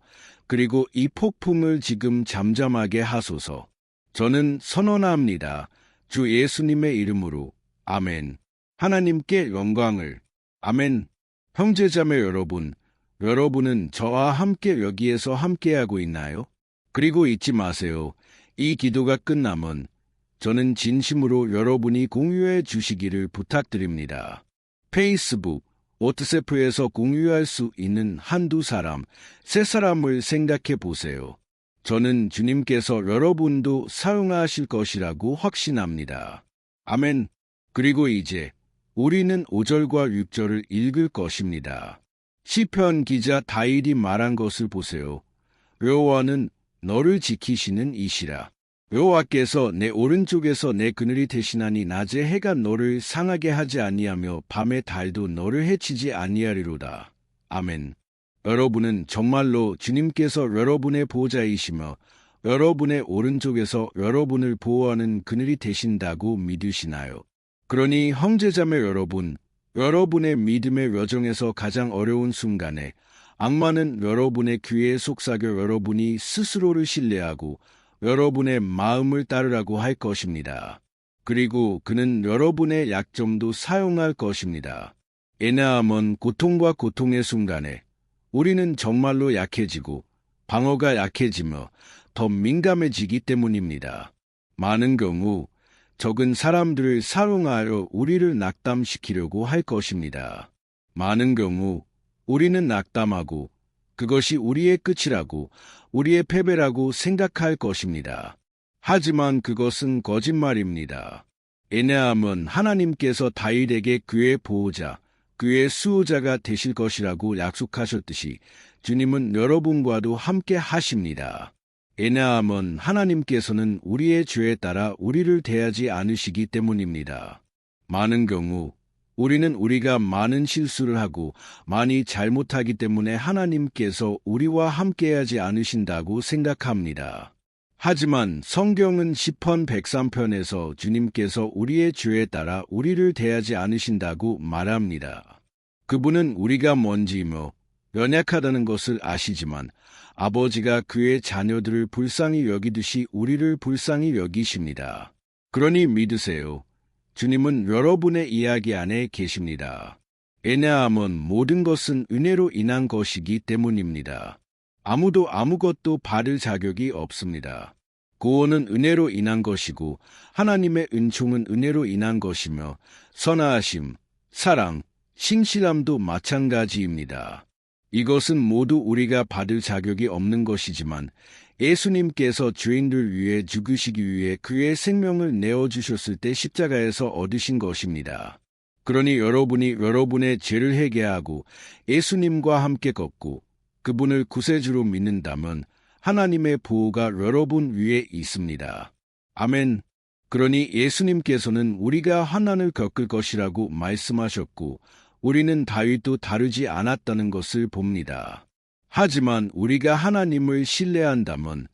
그리고 이 폭풍을 지금 잠잠하게 하소서. 저는 선언합니다. 주 예수님의 이름으로. 아멘. 하나님께 영광을. 아멘. 형제자매 여러분, 여러분은 저와 함께 여기에서 함께하고 있나요? 그리고 잊지 마세요. 이 기도가 끝나면 저는 진심으로 여러분이 공유해 주시기를 부탁드립니다. 페이스북, 워트스앱에서 공유할 수 있는 한두 사람, 세 사람을 생각해 보세요. 저는 주님께서 여러분도 사용하실 것이라고 확신합니다. 아멘. 그리고 이제 우리는 5절과 6절을 읽을 것입니다. 시편 기자 다윗이 말한 것을 보세요. 여호와는 너를 지키시는 이시라. 여호와께서 내 오른쪽에서 내 그늘이 되시나니 낮에 해가 너를 상하게 하지 아니하며 밤에 달도 너를 해치지 아니하리로다. 아멘. 여러분은 정말로 주님께서 여러분의 보호자이시며 여러분의 오른쪽에서 여러분을 보호하는 그늘이 되신다고 믿으시나요? 그러니 형제자매 여러분, 여러분의 믿음의 여정에서 가장 어려운 순간에 악마는 여러분의 귀에 속삭여 여러분이 스스로를 신뢰하고 여러분의 마음을 따르라고 할 것입니다. 그리고 그는 여러분의 약점도 사용할 것입니다. 왜냐하면 고통과 고통의 순간에 우리는 정말로 약해지고 방어가 약해지며 더 민감해지기 때문입니다. 많은 경우 적은 사람들을 사용하여 우리를 낙담시키려고 할 것입니다. 많은 경우 우리는 낙담하고 그것이 우리의 끝이라고, 우리의 패배라고 생각할 것입니다. 하지만 그것은 거짓말입니다. 왜냐하면 하나님께서 다윗에게 그의 보호자, 그의 수호자가 되실 것이라고 약속하셨듯이 주님은 여러분과도 함께 하십니다. 왜냐하면 하나님께서는 우리의 죄에 따라 우리를 대하지 않으시기 때문입니다. 많은 경우 우리는 우리가 많은 실수를 하고 많이 잘못하기 때문에 하나님께서 우리와 함께하지 않으신다고 생각합니다. 하지만 성경은 시편 103편에서 주님께서 우리의 죄에 따라 우리를 대하지 않으신다고 말합니다. 그분은 우리가 먼지이며 연약하다는 것을 아시지만 아버지가 그의 자녀들을 불쌍히 여기듯이 우리를 불쌍히 여기십니다. 그러니 믿으세요. 주님은 여러분의 이야기 안에 계십니다. 왜냐하면 모든 것은 은혜로 인한 것이기 때문입니다. 아무도 아무것도 받을 자격이 없습니다. 구원은 은혜로 인한 것이고 하나님의 은총은 은혜로 인한 것이며 선하심, 사랑, 신실함도 마찬가지입니다. 이것은 모두 우리가 받을 자격이 없는 것이지만 예수님께서 죄인들 위해 죽으시기 위해 그의 생명을 내어주셨을 때 십자가에서 얻으신 것입니다. 그러니 여러분이 여러분의 죄를 회개하고 예수님과 함께 걷고 그분을 구세주로 믿는다면 하나님의 보호가 여러분 위에 있습니다. 아멘. 그러니 예수님께서는 우리가 환난을 겪을 것이라고 말씀하셨고 우리는 다윗도 다르지 않았다는 것을 봅니다. 하지만 우리가 하나님을 신뢰한다면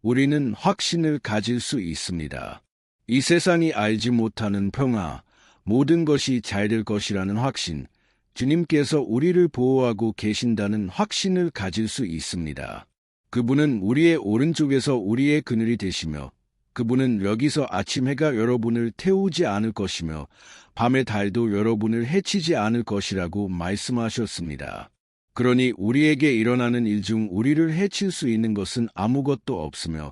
우리는 확신을 가질 수 있습니다. 이 세상이 알지 못하는 평화, 모든 것이 잘 될 것이라는 확신, 주님께서 우리를 보호하고 계신다는 확신을 가질 수 있습니다. 그분은 우리의 오른쪽에서 우리의 그늘이 되시며 그분은 여기서 아침 해가 여러분을 태우지 않을 것이며 밤의 달도 여러분을 해치지 않을 것이라고 말씀하셨습니다. 그러니 우리에게 일어나는 일 중 우리를 해칠 수 있는 것은 아무것도 없으며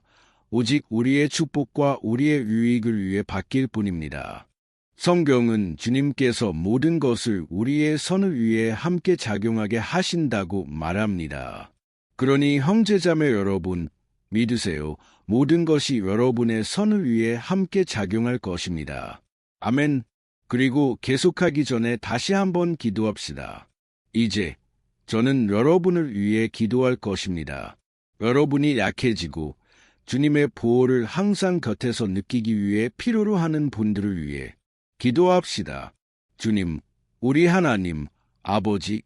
오직 우리의 축복과 우리의 유익을 위해 바뀔 뿐입니다. 성경은 주님께서 모든 것을 우리의 선을 위해 함께 작용하게 하신다고 말합니다. 그러니 형제자매 여러분, 믿으세요. 모든 것이 여러분의 선을 위해 함께 작용할 것입니다. 아멘. 그리고 계속하기 전에 다시 한번 기도합시다. 이제 저는 여러분을 위해 기도할 것입니다. 여러분이 약해지고 주님의 보호를 항상 곁에서 느끼기 위해 필요로 하는 분들을 위해 기도합시다. 주님, 우리 하나님, 아버지,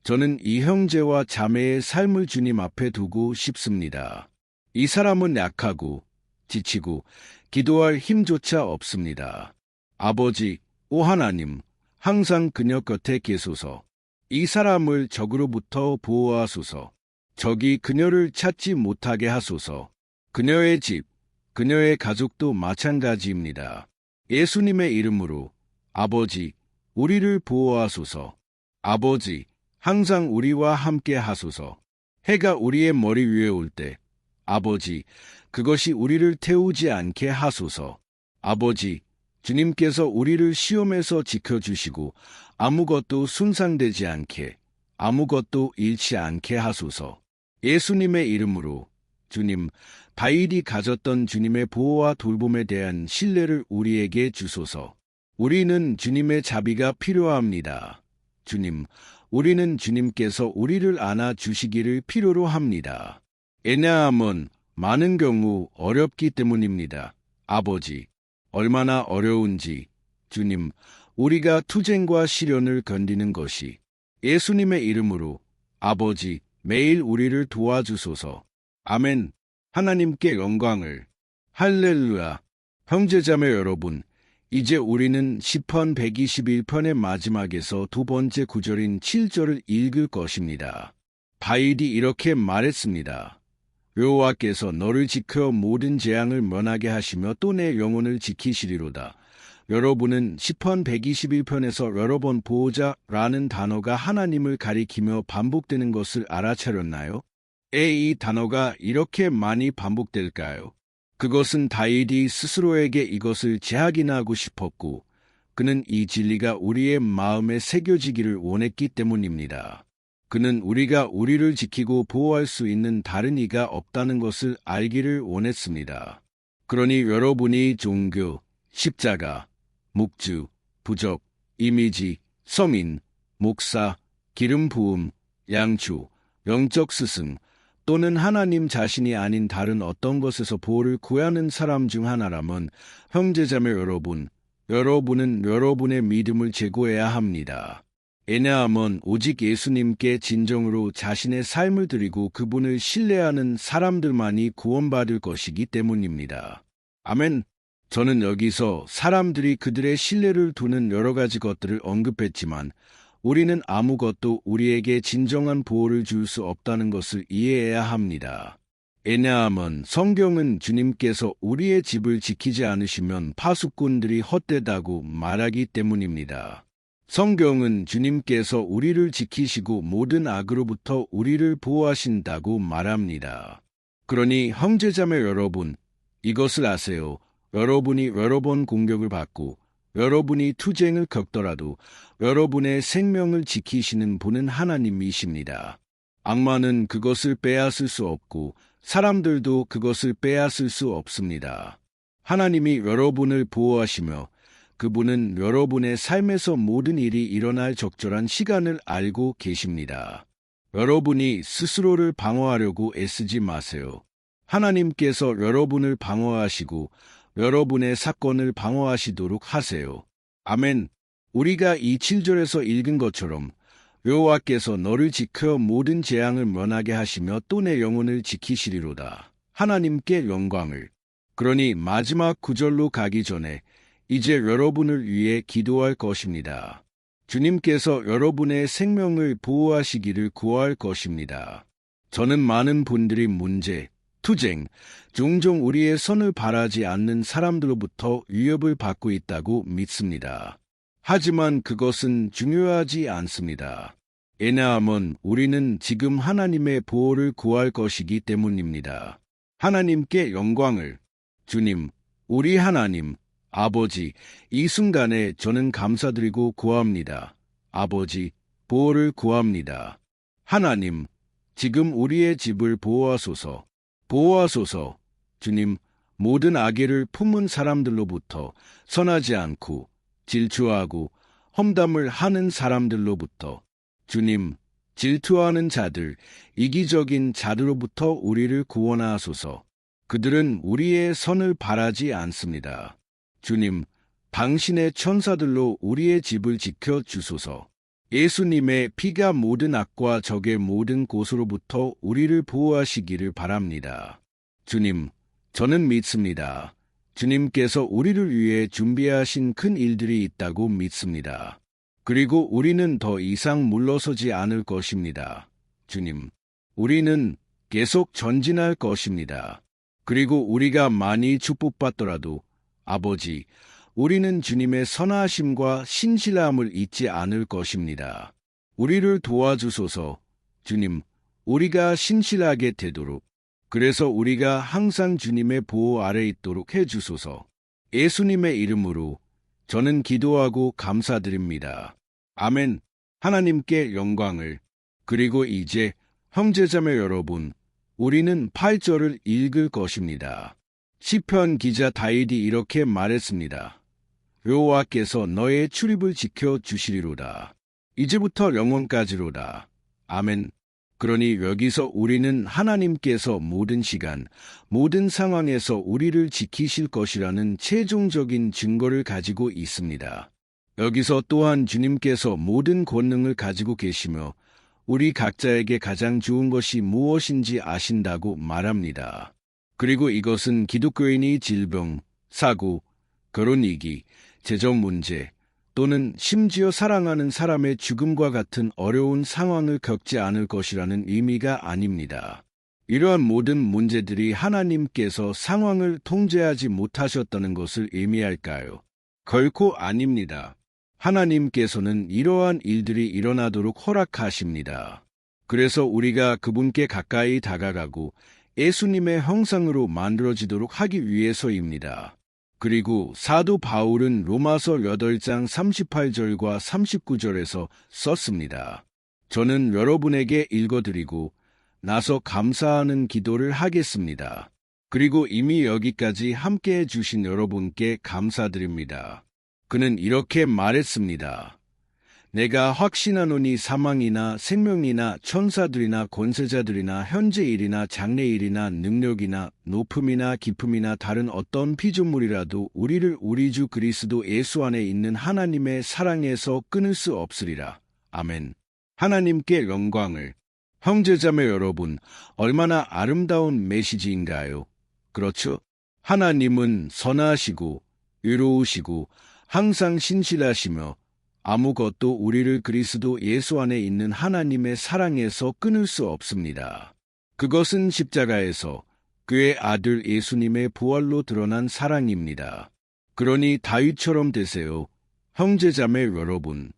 저는 이 형제와 자매의 삶을 주님 앞에 두고 싶습니다. 이 사람은 약하고 지치고 기도할 힘조차 없습니다. 아버지, 오 하나님, 항상 그녀 곁에 계소서. 이 사람을 적으로부터 보호하소서. 적이 그녀를 찾지 못하게 하소서. 그녀의 집, 그녀의 가족도 마찬가지입니다. 예수님의 이름으로 아버지, 우리를 보호하소서. 아버지, 항상 우리와 함께 하소서. 해가 우리의 머리 위에 올 때 아버지, 그것이 우리를 태우지 않게 하소서. 아버지, 주님께서 우리를 시험에서 지켜주시고 아무것도 손상되지 않게, 아무것도 잃지 않게 하소서. 예수님의 이름으로 주님, 다윗이 가졌던 주님의 보호와 돌봄에 대한 신뢰를 우리에게 주소서. 우리는 주님의 자비가 필요합니다. 주님, 우리는 주님께서 우리를 안아주시기를 필요로 합니다. 왜냐하면 많은 경우 어렵기 때문입니다. 아버지, 얼마나 어려운지 주님, 우리가 투쟁과 시련을 견디는 것이 예수님의 이름으로 아버지, 매일 우리를 도와주소서. 아멘. 하나님께 영광을. 할렐루야. 형제자매 여러분, 이제 우리는 시편 121편의 마지막에서 두 번째 구절인 7절을 읽을 것입니다. 다윗이 이렇게 말했습니다. 여호와께서 너를 지켜 모든 재앙을 면하게 하시며 또 내 영혼을 지키시리로다. 여러분은 시편 121편에서 여러 번 보호자라는 단어가 하나님을 가리키며 반복되는 것을 알아차렸나요? 왜 이 단어가 이렇게 많이 반복될까요? 그것은 다윗이 스스로에게 이것을 재확인하고 싶었고 그는 이 진리가 우리의 마음에 새겨지기를 원했기 때문입니다. 그는 우리가 우리를 지키고 보호할 수 있는 다른 이가 없다는 것을 알기를 원했습니다. 그러니 여러분이 종교, 십자가, 묵주, 부적, 이미지, 서민, 목사, 기름 부음, 양주, 영적 스승, 또는 하나님 자신이 아닌 다른 어떤 것에서 보호를 구하는 사람 중 하나라면 형제자매 여러분, 여러분은 여러분의 믿음을 제고해야 합니다. 왜냐하면 오직 예수님께 진정으로 자신의 삶을 드리고 그분을 신뢰하는 사람들만이 구원받을 것이기 때문입니다. 아멘. 저는 여기서 사람들이 그들의 신뢰를 두는 여러 가지 것들을 언급했지만 우리는 아무것도 우리에게 진정한 보호를 줄 수 없다는 것을 이해해야 합니다. 왜냐하면 성경은 주님께서 우리의 집을 지키지 않으시면 파수꾼들이 헛되다고 말하기 때문입니다. 성경은 주님께서 우리를 지키시고 모든 악으로부터 우리를 보호하신다고 말합니다. 그러니 형제자매 여러분, 이것을 아세요. 여러분이 여러 번 공격을 받고 여러분이 투쟁을 겪더라도 여러분의 생명을 지키시는 분은 하나님이십니다. 악마는 그것을 빼앗을 수 없고 사람들도 그것을 빼앗을 수 없습니다. 하나님이 여러분을 보호하시며 그분은 여러분의 삶에서 모든 일이 일어날 적절한 시간을 알고 계십니다. 여러분이 스스로를 방어하려고 애쓰지 마세요. 하나님께서 여러분을 방어하시고 여러분의 사건을 방어하시도록 하세요. 아멘. 우리가 이 7절에서 읽은 것처럼 여호와께서 너를 지켜 모든 재앙을 면하게 하시며 또 내 영혼을 지키시리로다. 하나님께 영광을. 그러니 마지막 구절로 가기 전에 이제 여러분을 위해 기도할 것입니다. 주님께서 여러분의 생명을 보호하시기를 구할 것입니다. 저는 많은 분들이 문제, 투쟁, 종종 우리의 선을 바라지 않는 사람들로부터 위협을 받고 있다고 믿습니다. 하지만 그것은 중요하지 않습니다. 왜냐하면 우리는 지금 하나님의 보호를 구할 것이기 때문입니다. 하나님께 영광을. 주님, 우리 하나님, 아버지, 이 순간에 저는 감사드리고 구합니다. 아버지, 보호를 구합니다. 하나님, 지금 우리의 집을 보호하소서. 보호하소서. 주님, 모든 악의를 품은 사람들로부터, 선하지 않고 질투하고 험담을 하는 사람들로부터, 주님, 질투하는 자들, 이기적인 자들로부터 우리를 구원하소서. 그들은 우리의 선을 바라지 않습니다. 주님, 당신의 천사들로 우리의 집을 지켜주소서. 예수님의 피가 모든 악과 적의 모든 곳으로부터 우리를 보호하시기를 바랍니다. 주님, 저는 믿습니다. 주님께서 우리를 위해 준비하신 큰 일들이 있다고 믿습니다. 그리고 우리는 더 이상 물러서지 않을 것입니다. 주님, 우리는 계속 전진할 것입니다. 그리고 우리가 많이 축복받더라도 아버지, 우리는 주님의 선하심과 신실함을 잊지 않을 것입니다. 우리를 도와주소서. 주님, 우리가 신실하게 되도록, 그래서 우리가 항상 주님의 보호 아래 있도록 해주소서. 예수님의 이름으로 저는 기도하고 감사드립니다. 아멘. 하나님께 영광을. 그리고 이제 형제자매 여러분, 우리는 8절을 읽을 것입니다. 시편 기자 다윗이 이렇게 말했습니다. 여호와께서 너의 출입을 지켜주시리로다. 이제부터 영원까지로다. 아멘. 그러니 여기서 우리는 하나님께서 모든 시간, 모든 상황에서 우리를 지키실 것이라는 최종적인 증거를 가지고 있습니다. 여기서 또한 주님께서 모든 권능을 가지고 계시며 우리 각자에게 가장 좋은 것이 무엇인지 아신다고 말합니다. 그리고 이것은 기독교인이 질병, 사고, 결혼위기, 재정 문제, 또는 심지어 사랑하는 사람의 죽음과 같은 어려운 상황을 겪지 않을 것이라는 의미가 아닙니다. 이러한 모든 문제들이 하나님께서 상황을 통제하지 못하셨다는 것을 의미할까요? 결코 아닙니다. 하나님께서는 이러한 일들이 일어나도록 허락하십니다. 그래서 우리가 그분께 가까이 다가가고 예수님의 형상으로 만들어지도록 하기 위해서입니다. 그리고 사도 바울은 로마서 8장 38절과 39절에서 썼습니다. 저는 여러분에게 읽어드리고 나서 감사하는 기도를 하겠습니다. 그리고 이미 여기까지 함께해 주신 여러분께 감사드립니다. 그는 이렇게 말했습니다. 내가 확신하노니 사망이나 생명이나 천사들이나 권세자들이나 현재일이나 장래일이나 능력이나 높음이나 깊음이나 다른 어떤 피조물이라도 우리를 우리 주 그리스도 예수 안에 있는 하나님의 사랑에서 끊을 수 없으리라. 아멘. 하나님께 영광을. 형제자매 여러분, 얼마나 아름다운 메시지인가요? 그렇죠? 하나님은 선하시고 의로우시고 항상 신실하시며 아무것도 우리를 그리스도 예수 안에 있는 하나님의 사랑에서 끊을 수 없습니다. 그것은 십자가에서 그의 아들 예수님의 부활로 드러난 사랑입니다. 그러니 다윗처럼 되세요. 형제자매 여러분,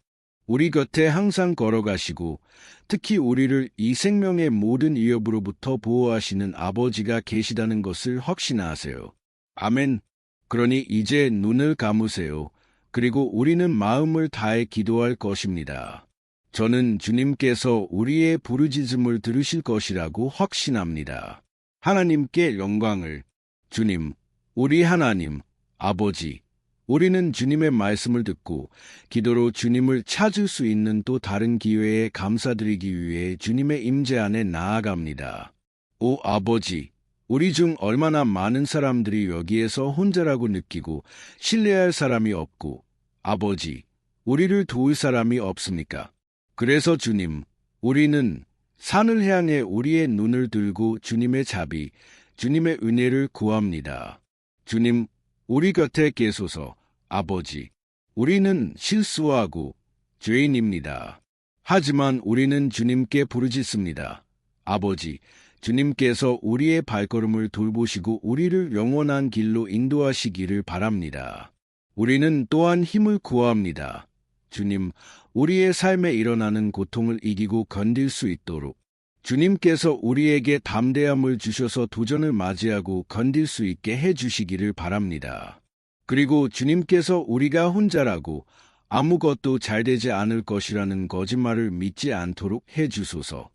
우리 곁에 항상 걸어가시고 특히 우리를 이 생명의 모든 위협으로부터 보호하시는 아버지가 계시다는 것을 확신하세요. 아멘. 그러니 이제 눈을 감으세요. 그리고 우리는 마음을 다해 기도할 것입니다. 저는 주님께서 우리의 부르짖음을 들으실 것이라고 확신합니다. 하나님께 영광을. 주님, 우리 하나님, 아버지, 우리는 주님의 말씀을 듣고 기도로 주님을 찾을 수 있는 또 다른 기회에 감사드리기 위해 주님의 임재 안에 나아갑니다. 오 아버지, 우리 중 얼마나 많은 사람들이 여기에서 혼자라고 느끼고 신뢰할 사람이 없고 아버지, 우리를 도울 사람이 없습니까? 그래서 주님, 우리는 산을 향해 우리의 눈을 들고 주님의 자비, 주님의 은혜를 구합니다. 주님, 우리 곁에 계소서. 아버지, 우리는 실수하고 죄인입니다. 하지만 우리는 주님께 부르짖습니다. 아버지, 주님께서 우리의 발걸음을 돌보시고 우리를 영원한 길로 인도하시기를 바랍니다. 우리는 또한 힘을 구합니다. 주님, 우리의 삶에 일어나는 고통을 이기고 견딜 수 있도록 주님께서 우리에게 담대함을 주셔서 도전을 맞이하고 견딜 수 있게 해주시기를 바랍니다. 그리고 주님께서 우리가 혼자라고 아무것도 잘되지 않을 것이라는 거짓말을 믿지 않도록 해주소서.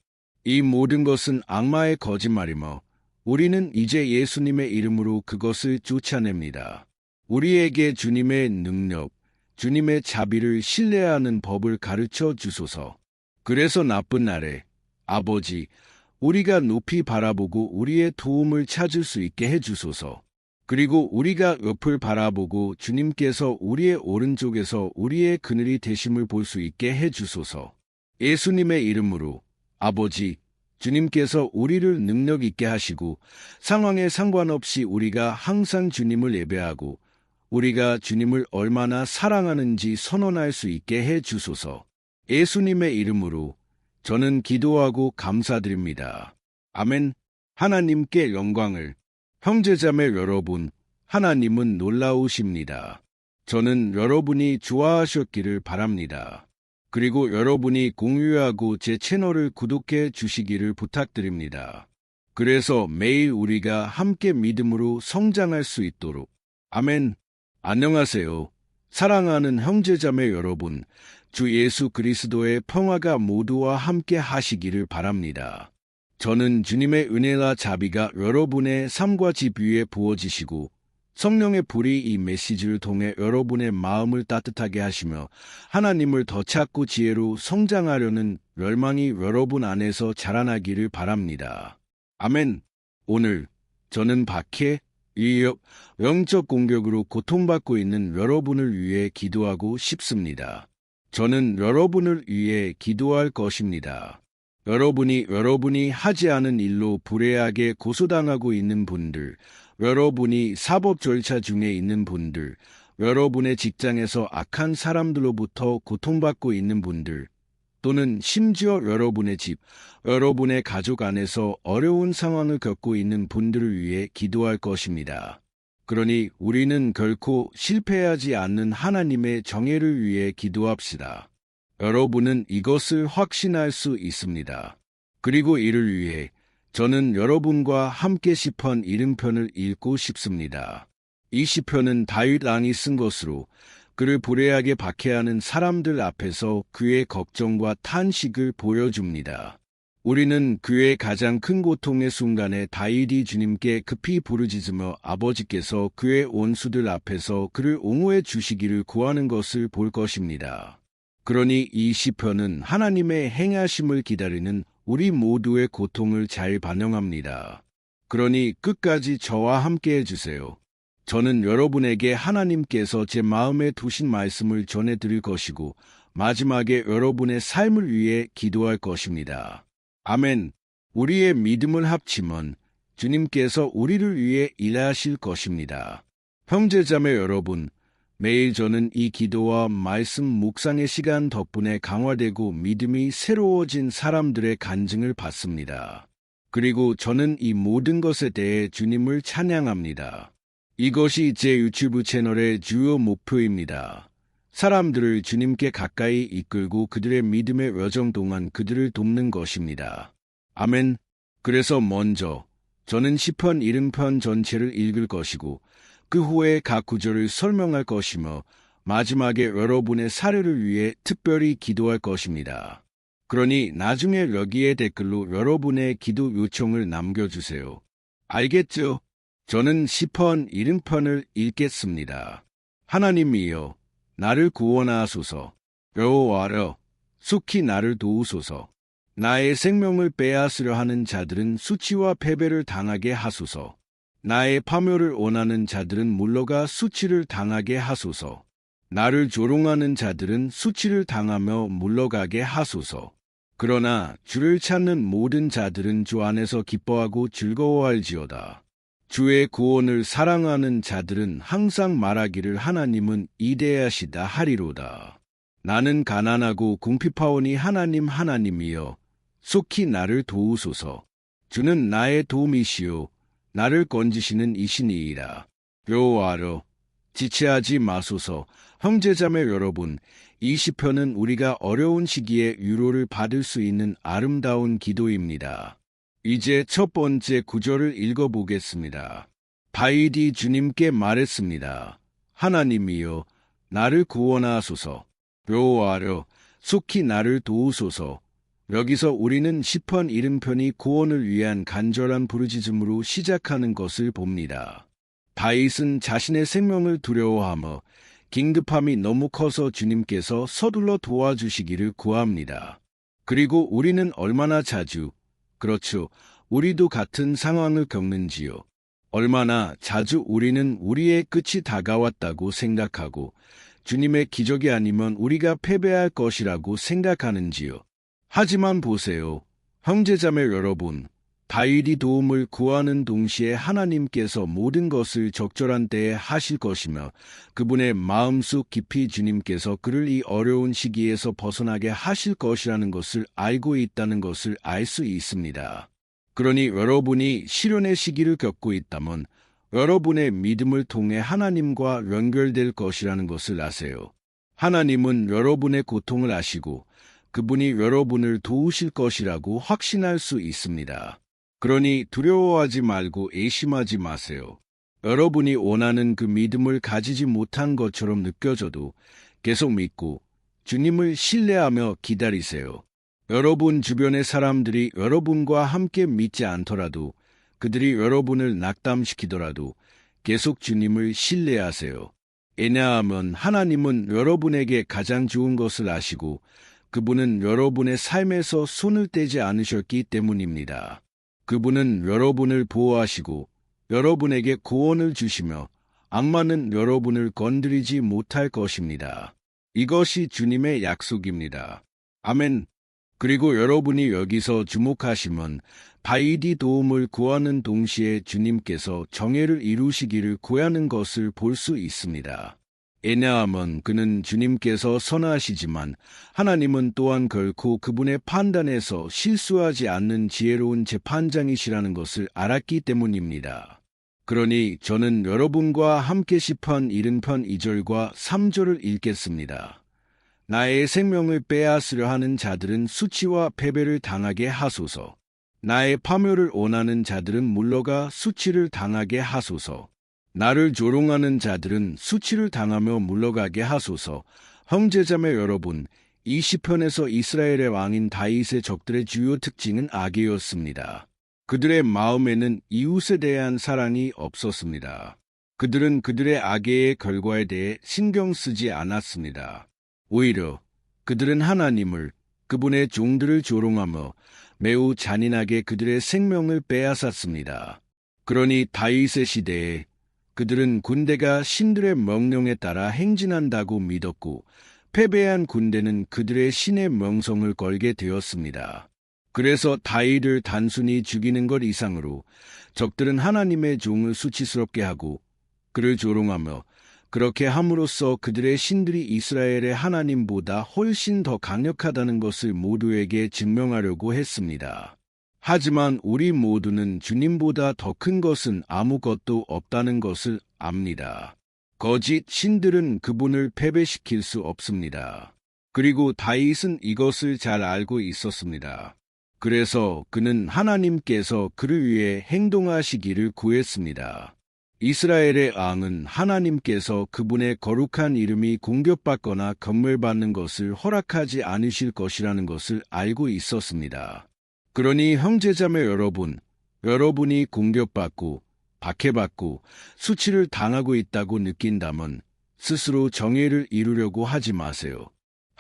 이 모든 것은 악마의 거짓말이며 우리는 이제 예수님의 이름으로 그것을 쫓아냅니다. 우리에게 주님의 능력, 주님의 자비를 신뢰하는 법을 가르쳐 주소서. 그래서 나쁜 날에 아버지, 우리가 높이 바라보고 우리의 도움을 찾을 수 있게 해주소서. 그리고 우리가 옆을 바라보고 주님께서 우리의 오른쪽에서 우리의 그늘이 되심을 볼 수 있게 해주소서. 예수님의 이름으로 아버지, 주님께서 우리를 능력 있게 하시고 상황에 상관없이 우리가 항상 주님을 예배하고 우리가 주님을 얼마나 사랑하는지 선언할 수 있게 해주소서. 예수님의 이름으로 저는 기도하고 감사드립니다. 아멘. 하나님께 영광을. 형제자매 여러분, 하나님은 놀라우십니다. 저는 여러분이 좋아하셨기를 바랍니다. 그리고 여러분이 공유하고 제 채널을 구독해 주시기를 부탁드립니다. 그래서 매일 우리가 함께 믿음으로 성장할 수 있도록. 아멘. 안녕하세요. 사랑하는 형제자매 여러분, 주 예수 그리스도의 평화가 모두와 함께 하시기를 바랍니다. 저는 주님의 은혜와 자비가 여러분의 삶과 집 위에 부어지시고 성령의 불이 이 메시지를 통해 여러분의 마음을 따뜻하게 하시며 하나님을 더 찾고 지혜로 성장하려는 열망이 여러분 안에서 자라나기를 바랍니다. 아멘. 오늘 저는 박해, 위협, 영적 공격으로 고통받고 있는 여러분을 위해 기도하고 싶습니다. 저는 여러분을 위해 기도할 것입니다. 여러분이 하지 않은 일로 불의하게 고소당하고 있는 분들, 여러분이 사법 절차 중에 있는 분들, 여러분의 직장에서 악한 사람들로부터 고통받고 있는 분들, 또는 심지어 여러분의 집, 여러분의 가족 안에서 어려운 상황을 겪고 있는 분들을 위해 기도할 것입니다. 그러니 우리는 결코 실패하지 않는 하나님의 정예를 위해 기도합시다. 여러분은 이것을 확신할 수 있습니다. 그리고 이를 위해 저는 여러분과 함께 시편 70편을 읽고 싶습니다. 이 시편은 다윗 왕이 쓴 것으로 그를 불의하게 박해하는 사람들 앞에서 그의 걱정과 탄식을 보여줍니다. 우리는 그의 가장 큰 고통의 순간에 다윗이 주님께 급히 부르짖으며 아버지께서 그의 원수들 앞에서 그를 옹호해 주시기를 구하는 것을 볼 것입니다. 그러니 이 시편은 하나님의 행하심을 기다리는 우리 모두의 고통을 잘 반영합니다. 그러니 끝까지 저와 함께 해주세요. 저는 여러분에게 하나님께서 제 마음에 두신 말씀을 전해드릴 것이고 마지막에 여러분의 삶을 위해 기도할 것입니다. 아멘. 우리의 믿음을 합치면 주님께서 우리를 위해 일하실 것입니다. 형제자매 여러분, 매일 저는 이 기도와 말씀 묵상의 시간 덕분에 강화되고 믿음이 새로워진 사람들의 간증을 받습니다. 그리고 저는 이 모든 것에 대해 주님을 찬양합니다. 이것이 제 유튜브 채널의 주요 목표입니다. 사람들을 주님께 가까이 이끌고 그들의 믿음의 여정 동안 그들을 돕는 것입니다. 아멘. 그래서 먼저 저는 시편 70편 전체를 읽을 것이고 그 후에 각 구절을 설명할 것이며 마지막에 여러분의 사례를 위해 특별히 기도할 것입니다. 그러니 나중에 여기에 댓글로 여러분의 기도 요청을 남겨주세요. 알겠죠? 저는 시편 70편을 읽겠습니다. 하나님이여, 나를 구원하소서. 여호와여, 속히 나를 도우소서. 나의 생명을 빼앗으려 하는 자들은 수치와 패배를 당하게 하소서. 나의 파멸을 원하는 자들은 물러가 수치를 당하게 하소서. 나를 조롱하는 자들은 수치를 당하며 물러가게 하소서. 그러나 주를 찾는 모든 자들은 주 안에서 기뻐하고 즐거워할지어다. 주의 구원을 사랑하는 자들은 항상 말하기를 하나님은 이대하시다 하리로다. 나는 가난하고 궁핍하오니 하나님이여 속히 나를 도우소서. 주는 나의 도움이시요 나를 건지시는 이시니이다. 여호와여 지체하지 마소서. 형제자매 여러분, 이 시편은 우리가 어려운 시기에 위로를 받을 수 있는 아름다운 기도입니다. 이제 첫 번째 구절을 읽어보겠습니다. 다윗이 주님께 말했습니다. 하나님이여 나를 구원하소서. 여호와여 속히 나를 도우소서. 여기서 우리는 시편 70편이 구원을 위한 간절한 부르짖음으로 시작하는 것을 봅니다. 다윗은 자신의 생명을 두려워하며 긴급함이 너무 커서 주님께서 서둘러 도와주시기를 구합니다. 그리고 우리는 얼마나 자주, 그렇죠, 우리도 같은 상황을 겪는지요. 얼마나 자주 우리는 우리의 끝이 다가왔다고 생각하고 주님의 기적이 아니면 우리가 패배할 것이라고 생각하는지요. 하지만 보세요. 형제자매 여러분, 다윗이 도움을 구하는 동시에 하나님께서 모든 것을 적절한 때에 하실 것이며 그분의 마음속 깊이 주님께서 그를 이 어려운 시기에서 벗어나게 하실 것이라는 것을 알고 있다는 것을 알 수 있습니다. 그러니 여러분이 시련의 시기를 겪고 있다면 여러분의 믿음을 통해 하나님과 연결될 것이라는 것을 아세요. 하나님은 여러분의 고통을 아시고 그분이 여러분을 도우실 것이라고 확신할 수 있습니다. 그러니 두려워하지 말고 의심하지 마세요. 여러분이 원하는 그 믿음을 가지지 못한 것처럼 느껴져도 계속 믿고 주님을 신뢰하며 기다리세요. 여러분 주변의 사람들이 여러분과 함께 믿지 않더라도 그들이 여러분을 낙담시키더라도 계속 주님을 신뢰하세요. 왜냐하면 하나님은 여러분에게 가장 좋은 것을 아시고 그분은 여러분의 삶에서 손을 떼지 않으셨기 때문입니다. 그분은 여러분을 보호하시고 여러분에게 구원을 주시며 악마는 여러분을 건드리지 못할 것입니다. 이것이 주님의 약속입니다. 아멘. 그리고 여러분이 여기서 주목하시면 다윗이 도움을 구하는 동시에 주님께서 정예를 이루시기를 구하는 것을 볼 수 있습니다. 왜냐하면 그는 주님께서 선하시지만 하나님은 또한 결코 그분의 판단에서 실수하지 않는 지혜로운 재판장이시라는 것을 알았기 때문입니다. 그러니 저는 여러분과 함께 시편 70편 2절과 3절을 읽겠습니다. 나의 생명을 빼앗으려 하는 자들은 수치와 패배를 당하게 하소서. 나의 파멸을 원하는 자들은 물러가 수치를 당하게 하소서. 나를 조롱하는 자들은 수치를 당하며 물러가게 하소서. 형제자매 여러분, 이 시편에서 이스라엘의 왕인 다윗의 적들의 주요 특징은 악이었습니다. 그들의 마음에는 이웃에 대한 사랑이 없었습니다. 그들은 그들의 악의 결과에 대해 신경 쓰지 않았습니다. 오히려 그들은 하나님을, 그분의 종들을 조롱하며 매우 잔인하게 그들의 생명을 빼앗았습니다. 그러니 다윗의 시대에 그들은 군대가 신들의 명령에 따라 행진한다고 믿었고 패배한 군대는 그들의 신의 명성을 걸게 되었습니다. 그래서 다윗을 단순히 죽이는 것 이상으로 적들은 하나님의 종을 수치스럽게 하고 그를 조롱하며 그렇게 함으로써 그들의 신들이 이스라엘의 하나님보다 훨씬 더 강력하다는 것을 모두에게 증명하려고 했습니다. 하지만 우리 모두는 주님보다 더 큰 것은 아무것도 없다는 것을 압니다. 거짓 신들은 그분을 패배시킬 수 없습니다. 그리고 다윗은 이것을 잘 알고 있었습니다. 그래서 그는 하나님께서 그를 위해 행동하시기를 구했습니다. 이스라엘의 왕은 하나님께서 그분의 거룩한 이름이 공격받거나 건멸받는 것을 허락하지 않으실 것이라는 것을 알고 있었습니다. 그러니 형제자매 여러분, 여러분이 공격받고 박해받고 수치를 당하고 있다고 느낀다면 스스로 정의를 이루려고 하지 마세요.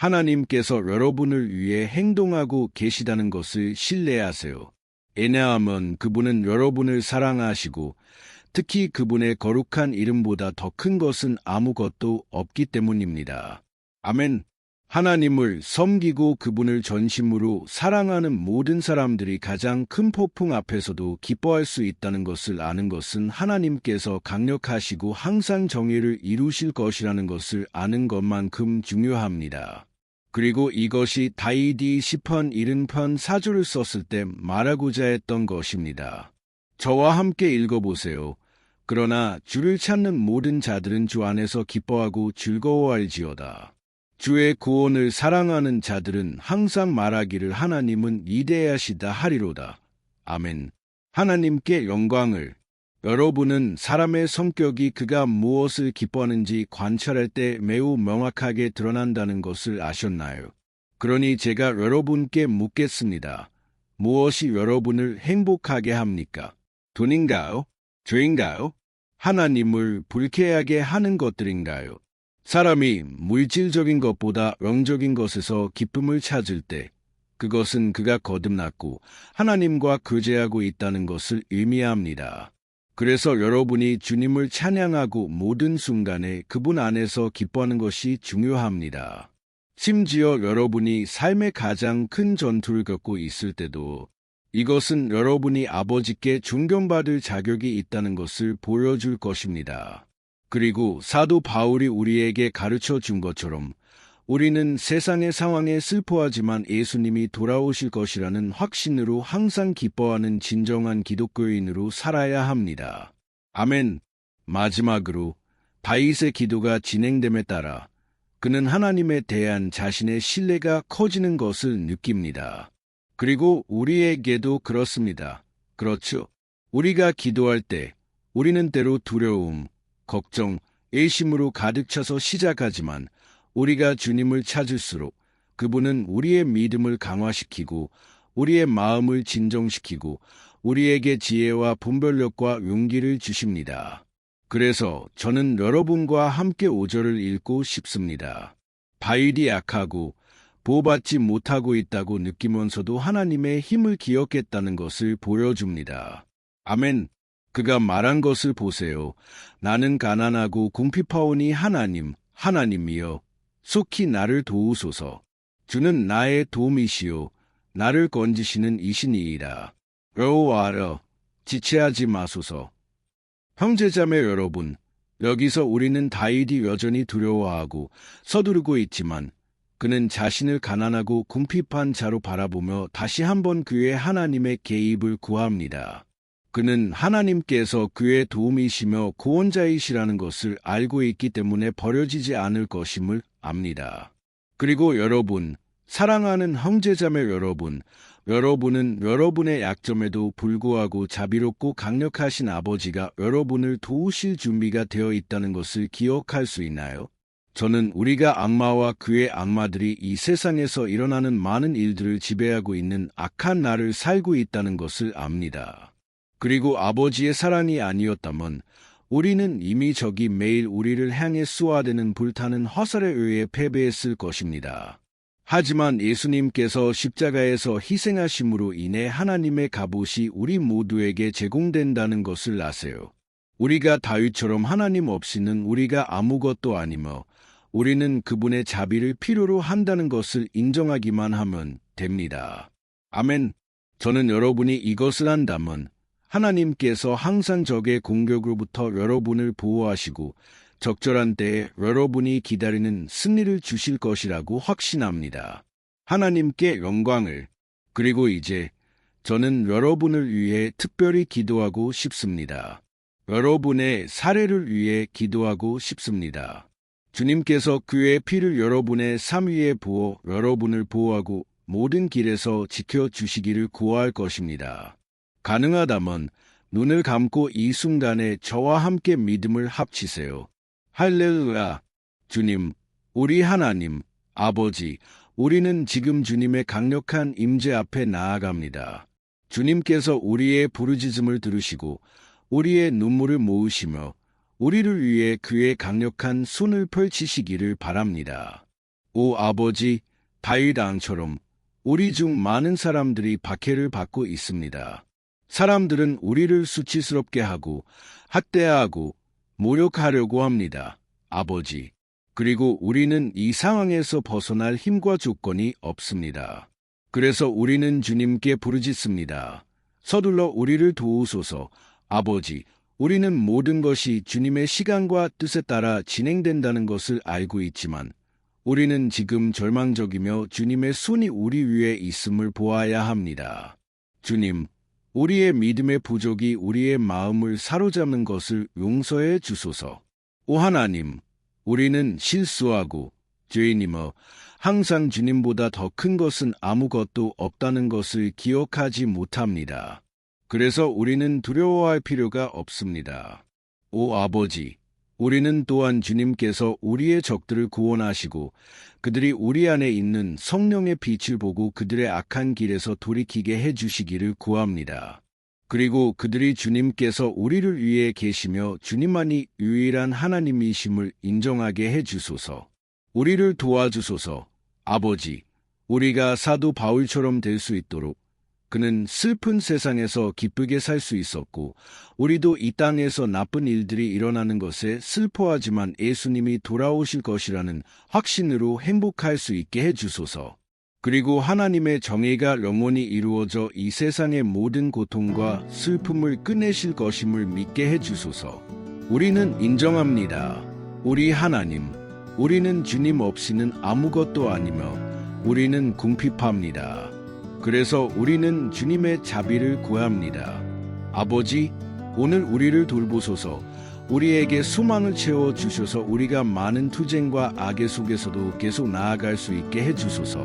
하나님께서 여러분을 위해 행동하고 계시다는 것을 신뢰하세요. 왜냐하면 그분은 여러분을 사랑하시고 특히 그분의 거룩한 이름보다 더 큰 것은 아무것도 없기 때문입니다. 아멘. 하나님을 섬기고 그분을 전심으로 사랑하는 모든 사람들이 가장 큰 폭풍 앞에서도 기뻐할 수 있다는 것을 아는 것은 하나님께서 강력하시고 항상 정의를 이루실 것이라는 것을 아는 것만큼 중요합니다. 그리고 이것이 다윗이 시편 70편 4절을 썼을 때 말하고자 했던 것입니다. 저와 함께 읽어보세요. 그러나 주를 찾는 모든 자들은 주 안에서 기뻐하고 즐거워할지어다. 주의 구원을 사랑하는 자들은 항상 말하기를 하나님은 위대하시다 하리로다. 아멘. 하나님께 영광을. 여러분은 사람의 성격이 그가 무엇을 기뻐하는지 관찰할 때 매우 명확하게 드러난다는 것을 아셨나요? 그러니 제가 여러분께 묻겠습니다. 무엇이 여러분을 행복하게 합니까? 돈인가요? 죄인가요? 하나님을 불쾌하게 하는 것들인가요? 사람이 물질적인 것보다 영적인 것에서 기쁨을 찾을 때 그것은 그가 거듭났고 하나님과 교제하고 있다는 것을 의미합니다. 그래서 여러분이 주님을 찬양하고 모든 순간에 그분 안에서 기뻐하는 것이 중요합니다. 심지어 여러분이 삶의 가장 큰 전투를 겪고 있을 때도 이것은 여러분이 아버지께 존경받을 자격이 있다는 것을 보여줄 것입니다. 그리고 사도 바울이 우리에게 가르쳐 준 것처럼 우리는 세상의 상황에 슬퍼하지만 예수님이 돌아오실 것이라는 확신으로 항상 기뻐하는 진정한 기독교인으로 살아야 합니다. 아멘. 마지막으로 다윗의 기도가 진행됨에 따라 그는 하나님에 대한 자신의 신뢰가 커지는 것을 느낍니다. 그리고 우리에게도 그렇습니다. 그렇죠. 우리가 기도할 때 우리는 때로 두려움, 걱정, 애심으로 가득 차서 시작하지만 우리가 주님을 찾을수록 그분은 우리의 믿음을 강화시키고 우리의 마음을 진정시키고 우리에게 지혜와 분별력과 용기를 주십니다. 그래서 저는 여러분과 함께 5절을 읽고 싶습니다. 다윗이 약하고 보호받지 못하고 있다고 느끼면서도 하나님의 힘을 기억했다는 것을 보여줍니다. 아멘. 그가 말한 것을 보세요. 나는 가난하고 궁핍하오니 하나님이여 속히 나를 도우소서. 주는 나의 도움이시요 나를 건지시는 이신이이라. 여호와여 지체하지 마소서. 형제자매 여러분, 여기서 우리는 다윗이 여전히 두려워하고 서두르고 있지만 그는 자신을 가난하고 궁핍한 자로 바라보며 다시 한번 그의 하나님의 개입을 구합니다. 그는 하나님께서 그의 도움이시며 구원자이시라는 것을 알고 있기 때문에 버려지지 않을 것임을 압니다. 그리고 여러분, 사랑하는 형제자매 여러분, 여러분은 여러분의 약점에도 불구하고 자비롭고 강력하신 아버지가 여러분을 도우실 준비가 되어 있다는 것을 기억할 수 있나요? 저는 우리가 악마와 그의 악마들이 이 세상에서 일어나는 많은 일들을 지배하고 있는 악한 날을 살고 있다는 것을 압니다. 그리고 아버지의 사랑이 아니었다면 우리는 이미 저기 매일 우리를 향해 쏘아대는 불타는 화살에 의해 패배했을 것입니다. 하지만 예수님께서 십자가에서 희생하심으로 인해 하나님의 갑옷이 우리 모두에게 제공된다는 것을 아세요. 우리가 다윗처럼 하나님 없이는 우리가 아무것도 아니며 우리는 그분의 자비를 필요로 한다는 것을 인정하기만 하면 됩니다. 아멘. 저는 여러분이 이것을 안다면 하나님께서 항상 적의 공격으로부터 여러분을 보호하시고 적절한 때에 여러분이 기다리는 승리를 주실 것이라고 확신합니다. 하나님께 영광을. 그리고 이제 저는 여러분을 위해 특별히 기도하고 싶습니다. 여러분의 사례를 위해 기도하고 싶습니다. 주님께서 그의 피를 여러분의 삶 위에 부어 여러분을 보호하고 모든 길에서 지켜주시기를 구할 것입니다. 가능하다면 눈을 감고 이 순간에 저와 함께 믿음을 합치세요. 할렐루야. 주님, 우리 하나님, 아버지, 우리는 지금 주님의 강력한 임재 앞에 나아갑니다. 주님께서 우리의 부르짖음을 들으시고 우리의 눈물을 모으시며 우리를 위해 그의 강력한 손을 펼치시기를 바랍니다. 오 아버지, 다윗왕처럼 우리 중 많은 사람들이 박해를 받고 있습니다. 사람들은 우리를 수치스럽게 하고 학대하고 모욕하려고 합니다. 아버지. 그리고 우리는 이 상황에서 벗어날 힘과 조건이 없습니다. 그래서 우리는 주님께 부르짖습니다. 서둘러 우리를 도우소서. 아버지, 우리는 모든 것이 주님의 시간과 뜻에 따라 진행된다는 것을 알고 있지만 우리는 지금 절망적이며 주님의 손이 우리 위에 있음을 보아야 합니다. 주님, 우리의 믿음의 부족이 우리의 마음을 사로잡는 것을 용서해 주소서. 오 하나님, 우리는 실수하고 죄인이며 항상 주님보다 더 큰 것은 아무것도 없다는 것을 기억하지 못합니다. 그래서 우리는 두려워할 필요가 없습니다. 오 아버지, 우리는 또한 주님께서 우리의 적들을 구원하시고 그들이 우리 안에 있는 성령의 빛을 보고 그들의 악한 길에서 돌이키게 해주시기를 구합니다. 그리고 그들이 주님께서 우리를 위해 계시며 주님만이 유일한 하나님이심을 인정하게 해주소서. 우리를 도와주소서. 아버지, 우리가 사도 바울처럼 될 수 있도록 그는 슬픈 세상에서 기쁘게 살 수 있었고 우리도 이 땅에서 나쁜 일들이 일어나는 것에 슬퍼하지만 예수님이 돌아오실 것이라는 확신으로 행복할 수 있게 해주소서. 그리고 하나님의 정의가 영원히 이루어져 이 세상의 모든 고통과 슬픔을 끝내실 것임을 믿게 해주소서. 우리는 인정합니다. 우리 하나님, 우리는 주님 없이는 아무것도 아니며 우리는 궁핍합니다. 그래서 우리는 주님의 자비를 구합니다. 아버지, 오늘 우리를 돌보소서. 우리에게 소망을 채워 주셔서 우리가 많은 투쟁과 악의 속에서도 계속 나아갈 수 있게 해주소서.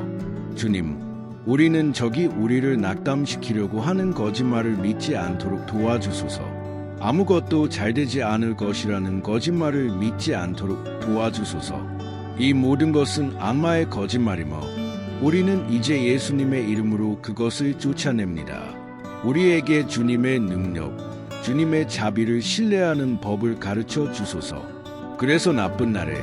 주님, 우리는 적이 우리를 낙담시키려고 하는 거짓말을 믿지 않도록 도와주소서. 아무것도 잘되지 않을 것이라는 거짓말을 믿지 않도록 도와주소서. 이 모든 것은 악마의 거짓말이며 우리는 이제 예수님의 이름으로 그것을 쫓아냅니다. 우리에게 주님의 능력, 주님의 자비를 신뢰하는 법을 가르쳐 주소서. 그래서 나쁜 날에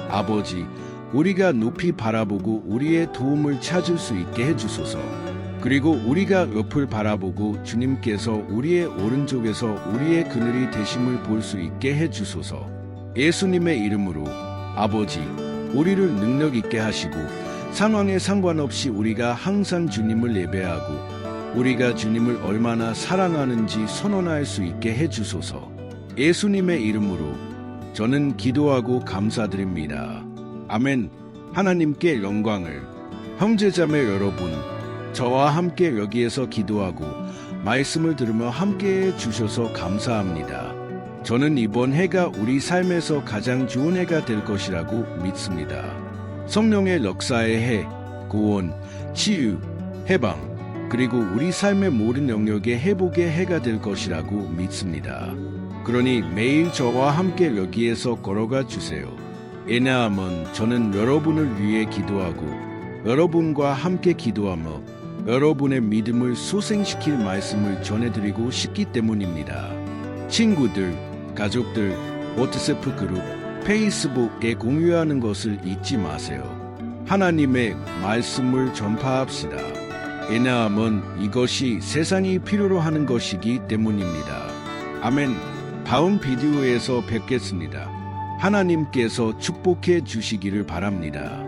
아버지, 우리가 높이 바라보고 우리의 도움을 찾을 수 있게 해주소서. 그리고 우리가 옆을 바라보고 주님께서 우리의 오른쪽에서 우리의 그늘이 되심을 볼 수 있게 해주소서. 예수님의 이름으로 아버지, 우리를 능력 있게 하시고 상황에 상관없이 우리가 항상 주님을 예배하고 우리가 주님을 얼마나 사랑하는지 선언할 수 있게 해주소서. 예수님의 이름으로 저는 기도하고 감사드립니다. 아멘. 하나님께 영광을. 형제자매 여러분, 저와 함께 여기에서 기도하고 말씀을 들으며 함께해 주셔서 감사합니다. 저는 이번 해가 우리 삶에서 가장 좋은 해가 될 것이라고 믿습니다. 성령의 역사의 해, 구원, 치유, 해방, 그리고 우리 삶의 모든 영역의 회복의 해가 될 것이라고 믿습니다. 그러니 매일 저와 함께 여기에서 걸어가 주세요. 왜냐하면 저는 여러분을 위해 기도하고 여러분과 함께 기도하며 여러분의 믿음을 소생시킬 말씀을 전해드리고 싶기 때문입니다. 친구들, 가족들, 워트스앱 그룹, 페이스북에 공유하는 것을 잊지 마세요. 하나님의 말씀을 전파합시다. 왜냐하면 이것이 세상이 필요로 하는 것이기 때문입니다. 아멘. 다음 비디오에서 뵙겠습니다. 하나님께서 축복해 주시기를 바랍니다.